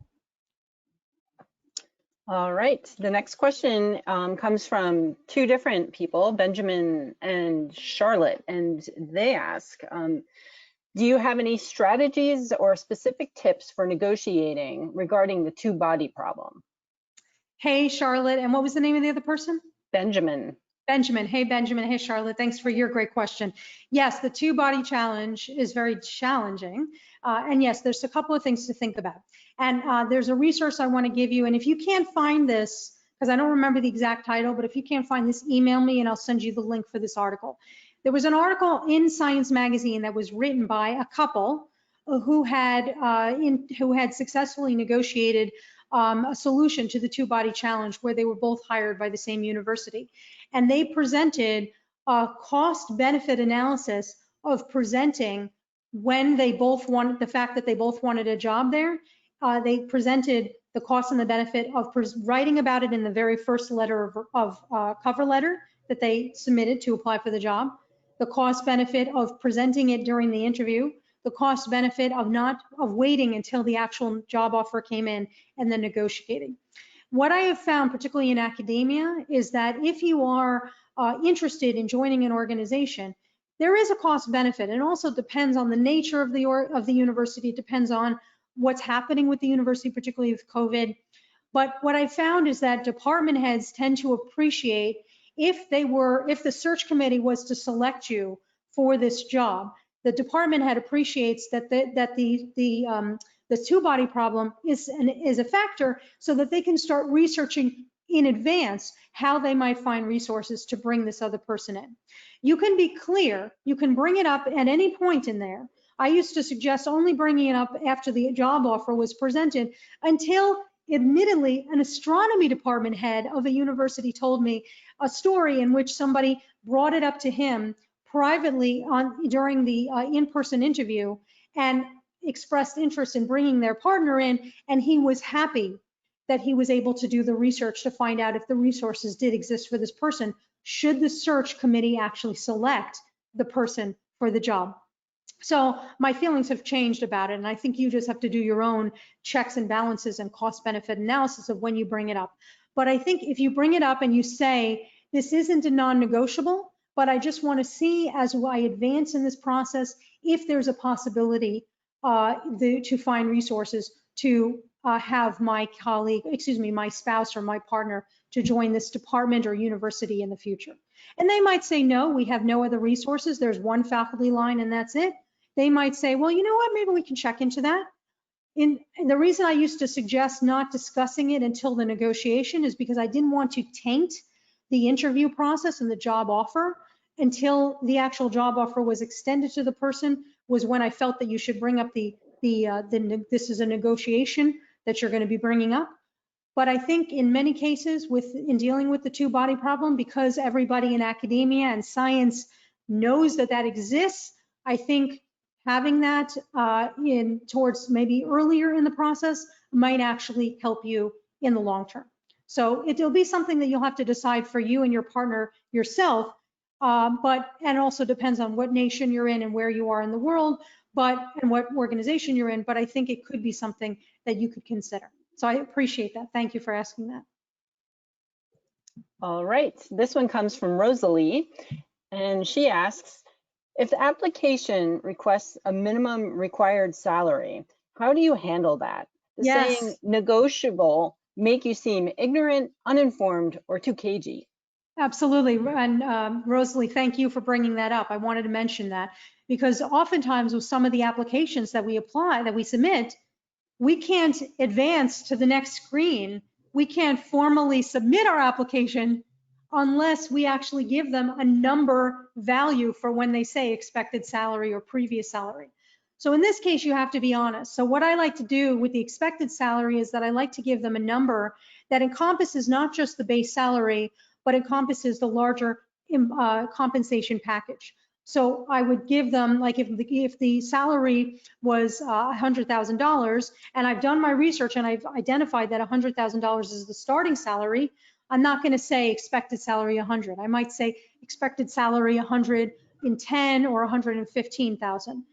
S1: All right, the next question comes from 2 different people, Benjamin and Charlotte, and they ask, do you have any strategies or specific tips for negotiating regarding the 2-body problem?
S2: Hey, Charlotte, and what was the name of the other person?
S1: Benjamin.
S2: Benjamin. Hey, Benjamin. Hey, Charlotte. Thanks for your great question. Yes, the 2-body challenge is very challenging. And yes, there's a couple of things to think about. And there's a resource I want to give you. And if you can't find this, because I don't remember the exact title, but if you can't find this, email me and I'll send you the link for this article. There was an article in Science Magazine that was written by a couple who had successfully negotiated a solution to the 2-body challenge, where they were both hired by the same university. And they presented a cost-benefit analysis of presenting when they both wanted, the fact that they both wanted a job there. They presented the cost and the benefit of writing about it in the very first letter of cover letter that they submitted to apply for the job, the cost benefit of presenting it during the interview, the cost benefit of waiting until the actual job offer came in, and then negotiating. What I have found, particularly in academia, is that if you are interested in joining an organization, there is a cost benefit. It also depends on the nature of the university. It depends on what's happening with the university, particularly with COVID. But what I found is that department heads tend to appreciate, if the search committee was to select you for this job, the department head appreciates that the 2-body problem is a factor, so that they can start researching in advance how they might find resources to bring this other person in. You can be clear, you can bring it up at any point in there. I used to suggest only bringing it up after the job offer was presented, until, admittedly, an astronomy department head of a university told me a story in which somebody brought it up to him privately during the in-person interview and expressed interest in bringing their partner in, and he was happy that he was able to do the research to find out if the resources did exist for this person, should the search committee actually select the person for the job. So my feelings have changed about it, and I think you just have to do your own checks and balances and cost-benefit analysis of when you bring it up. But I think if you bring it up and you say, this isn't a non-negotiable, but I just want to see as I advance in this process if there's a possibility to find resources to have my colleague, my spouse or my partner to join this department or university in the future. And they might say, no, we have no other resources. There's one faculty line and that's it. They might say, well, you know what, maybe we can check into that. And the reason I used to suggest not discussing it until the negotiation is because I didn't want to taint the interview process and the job offer until the actual job offer was extended to the person, was when I felt that you should bring up this is a negotiation that you're going to be bringing up. But I think in many cases in dealing with the two-body problem, because everybody in academia and science knows that that exists, I think having that towards maybe earlier in the process might actually help you in the long term. So it'll be something that you'll have to decide for you and your partner yourself, and also depends on what nation you're in and where you are in the world, and what organization you're in, but I think it could be something that you could consider. So I appreciate that. Thank you for asking that.
S1: All right, this one comes from Rosalie, and she asks, if the application requests a minimum required salary, how do you handle that? Does saying negotiable make you seem ignorant, uninformed, or too cagey?
S2: Absolutely, and Rosalie, thank you for bringing that up. I wanted to mention that because oftentimes with some of the applications that we submit, we can't advance to the next screen. We can't formally submit our application unless we actually give them a number value for when they say expected salary or previous salary. So in this case, you have to be honest. So what I like to do with the expected salary is that I like to give them a number that encompasses not just the base salary, but encompasses the larger compensation package. So I would give them, like if the salary was $100,000 and I've done my research and I've identified that $100,000 is the starting salary, I'm not going to say expected salary 100. I might say expected salary 110 or 115,000.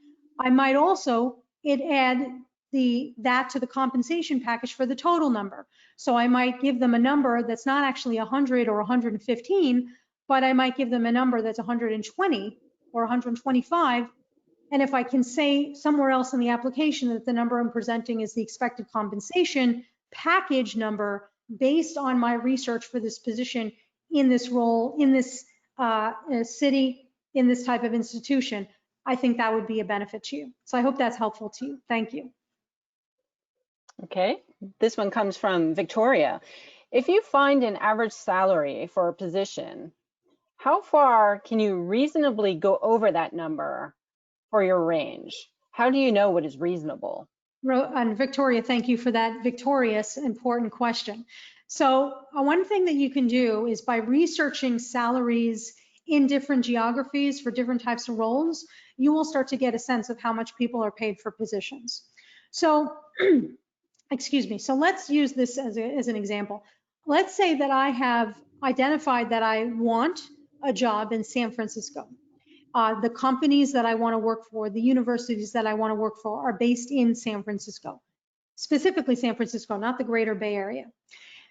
S2: I might also add that to the compensation package for the total number. So I might give them a number that's not actually 100 or 115, but I might give them a number that's 120 or 125. And if I can say somewhere else in the application that the number I'm presenting is the expected compensation package number based on my research for this position in this role, in this city, in this type of institution, I think that would be a benefit to you. So I hope that's helpful to you. Thank you.
S1: Okay, this one comes from Victoria. If you find an average salary for a position, how far can you reasonably go over that number for your range? How do you know what is reasonable?
S2: And Victoria, thank you for that victorious, important question. So one thing that you can do is by researching salaries in different geographies for different types of roles, you will start to get a sense of how much people are paid for positions. So, excuse me, so let's use this as an example. Let's say that I have identified that I want a job in San Francisco. The companies that I want to work for, the universities that I want to work for are based in San Francisco, specifically San Francisco, not the greater Bay Area.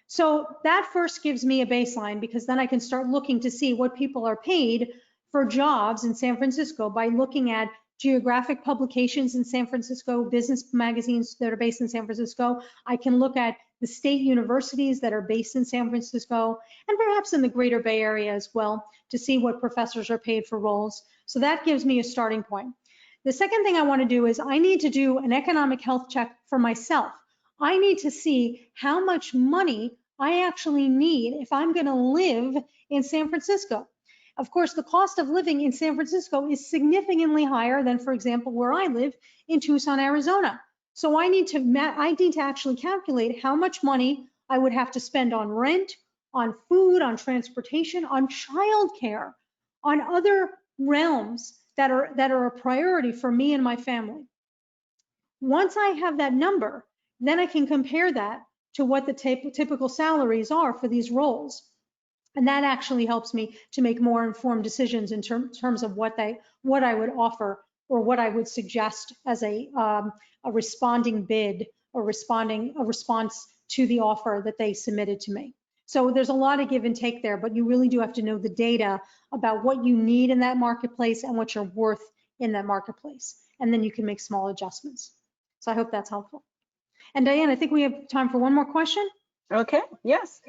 S2: So that first gives me a baseline because then I can start looking to see what people are paid for jobs in San Francisco by looking at geographic publications in San Francisco, business magazines that are based in San Francisco. I can look at the state universities that are based in San Francisco and perhaps in the greater Bay Area as well to see what professors are paid for roles. So that gives me a starting point. The second thing I want to do is I need to do an economic health check for myself. I need to see how much money I actually need if I'm going to live in San Francisco. Of course, the cost of living in San Francisco is significantly higher than, for example, where I live in Tucson, Arizona. So I need to actually calculate how much money I would have to spend on rent, on food, on transportation, on childcare, on other realms that are a priority for me and my family. Once I have that number, then I can compare that to what the typical salaries are for these roles. And that actually helps me to make more informed decisions in terms of what I would offer or what I would suggest as a responding bid or a response to the offer that they submitted to me. So there's a lot of give and take there, but you really do have to know the data about what you need in that marketplace and what you're worth in that marketplace. And then you can make small adjustments. So I hope that's helpful. And Diane, I think we have time for one more question.
S1: Okay, yes.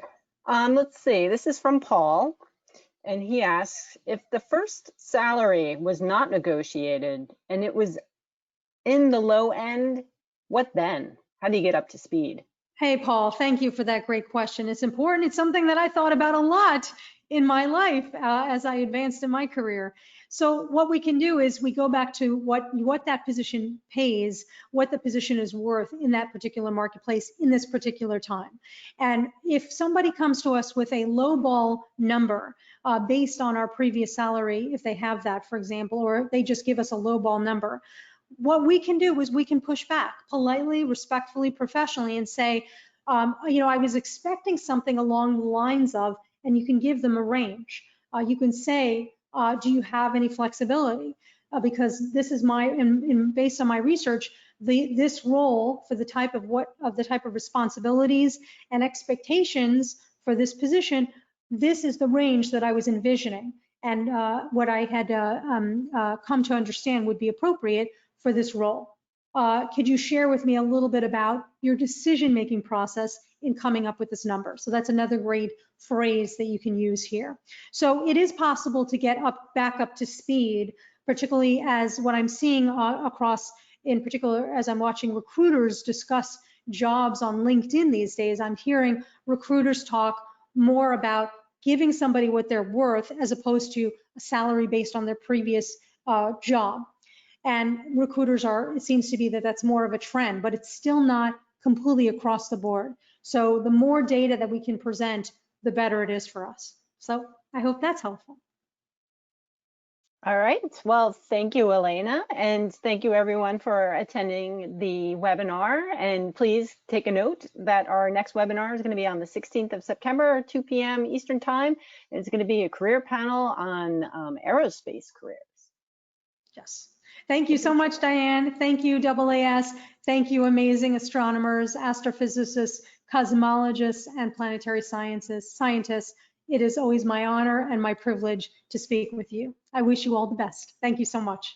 S1: Let's see, this is from Paul, and he asks, if the first salary was not negotiated and it was in the low end, what then? How do you get up to speed?
S2: Hey, Paul, thank you for that great question. It's important. It's something that I thought about a lot in my life as I advanced in my career. So what we can do is we go back to what that position pays, what the position is worth in that particular marketplace in this particular time. And if somebody comes to us with a lowball number based on our previous salary, if they have that, for example, or they just give us a lowball number, what we can do is we can push back politely, respectfully, professionally and say, I was expecting something along the lines of, and you can give them a range. You can say, do you have any flexibility? Because this is based on my research, this role for the type of responsibilities and expectations for this position, this is the range that I was envisioning and what I had come to understand would be appropriate for this role. Could you share with me a little bit about your decision-making process in coming up with this number? So that's another great phrase that you can use here. So it is possible to get back up to speed, particularly as what I'm seeing across, in particular, as I'm watching recruiters discuss jobs on LinkedIn these days, I'm hearing recruiters talk more about giving somebody what they're worth as opposed to a salary based on their previous job. And recruiters it seems to be that's more of a trend, but it's still not completely across the board. So the more data that we can present, the better it is for us. So I hope that's helpful.
S1: All right, well, thank you, Elena, and thank you everyone for attending the webinar. And please take a note that our next webinar is going to be on the 16th of September, 2 p.m. Eastern Time. And it's going to be a career panel on aerospace careers.
S2: Yes. Thank you so much, Diane. Thank you, AAS. Thank you, amazing astronomers, astrophysicists, cosmologists, and planetary scientists. It is always my honor and my privilege to speak with you. I wish you all the best. Thank you so much.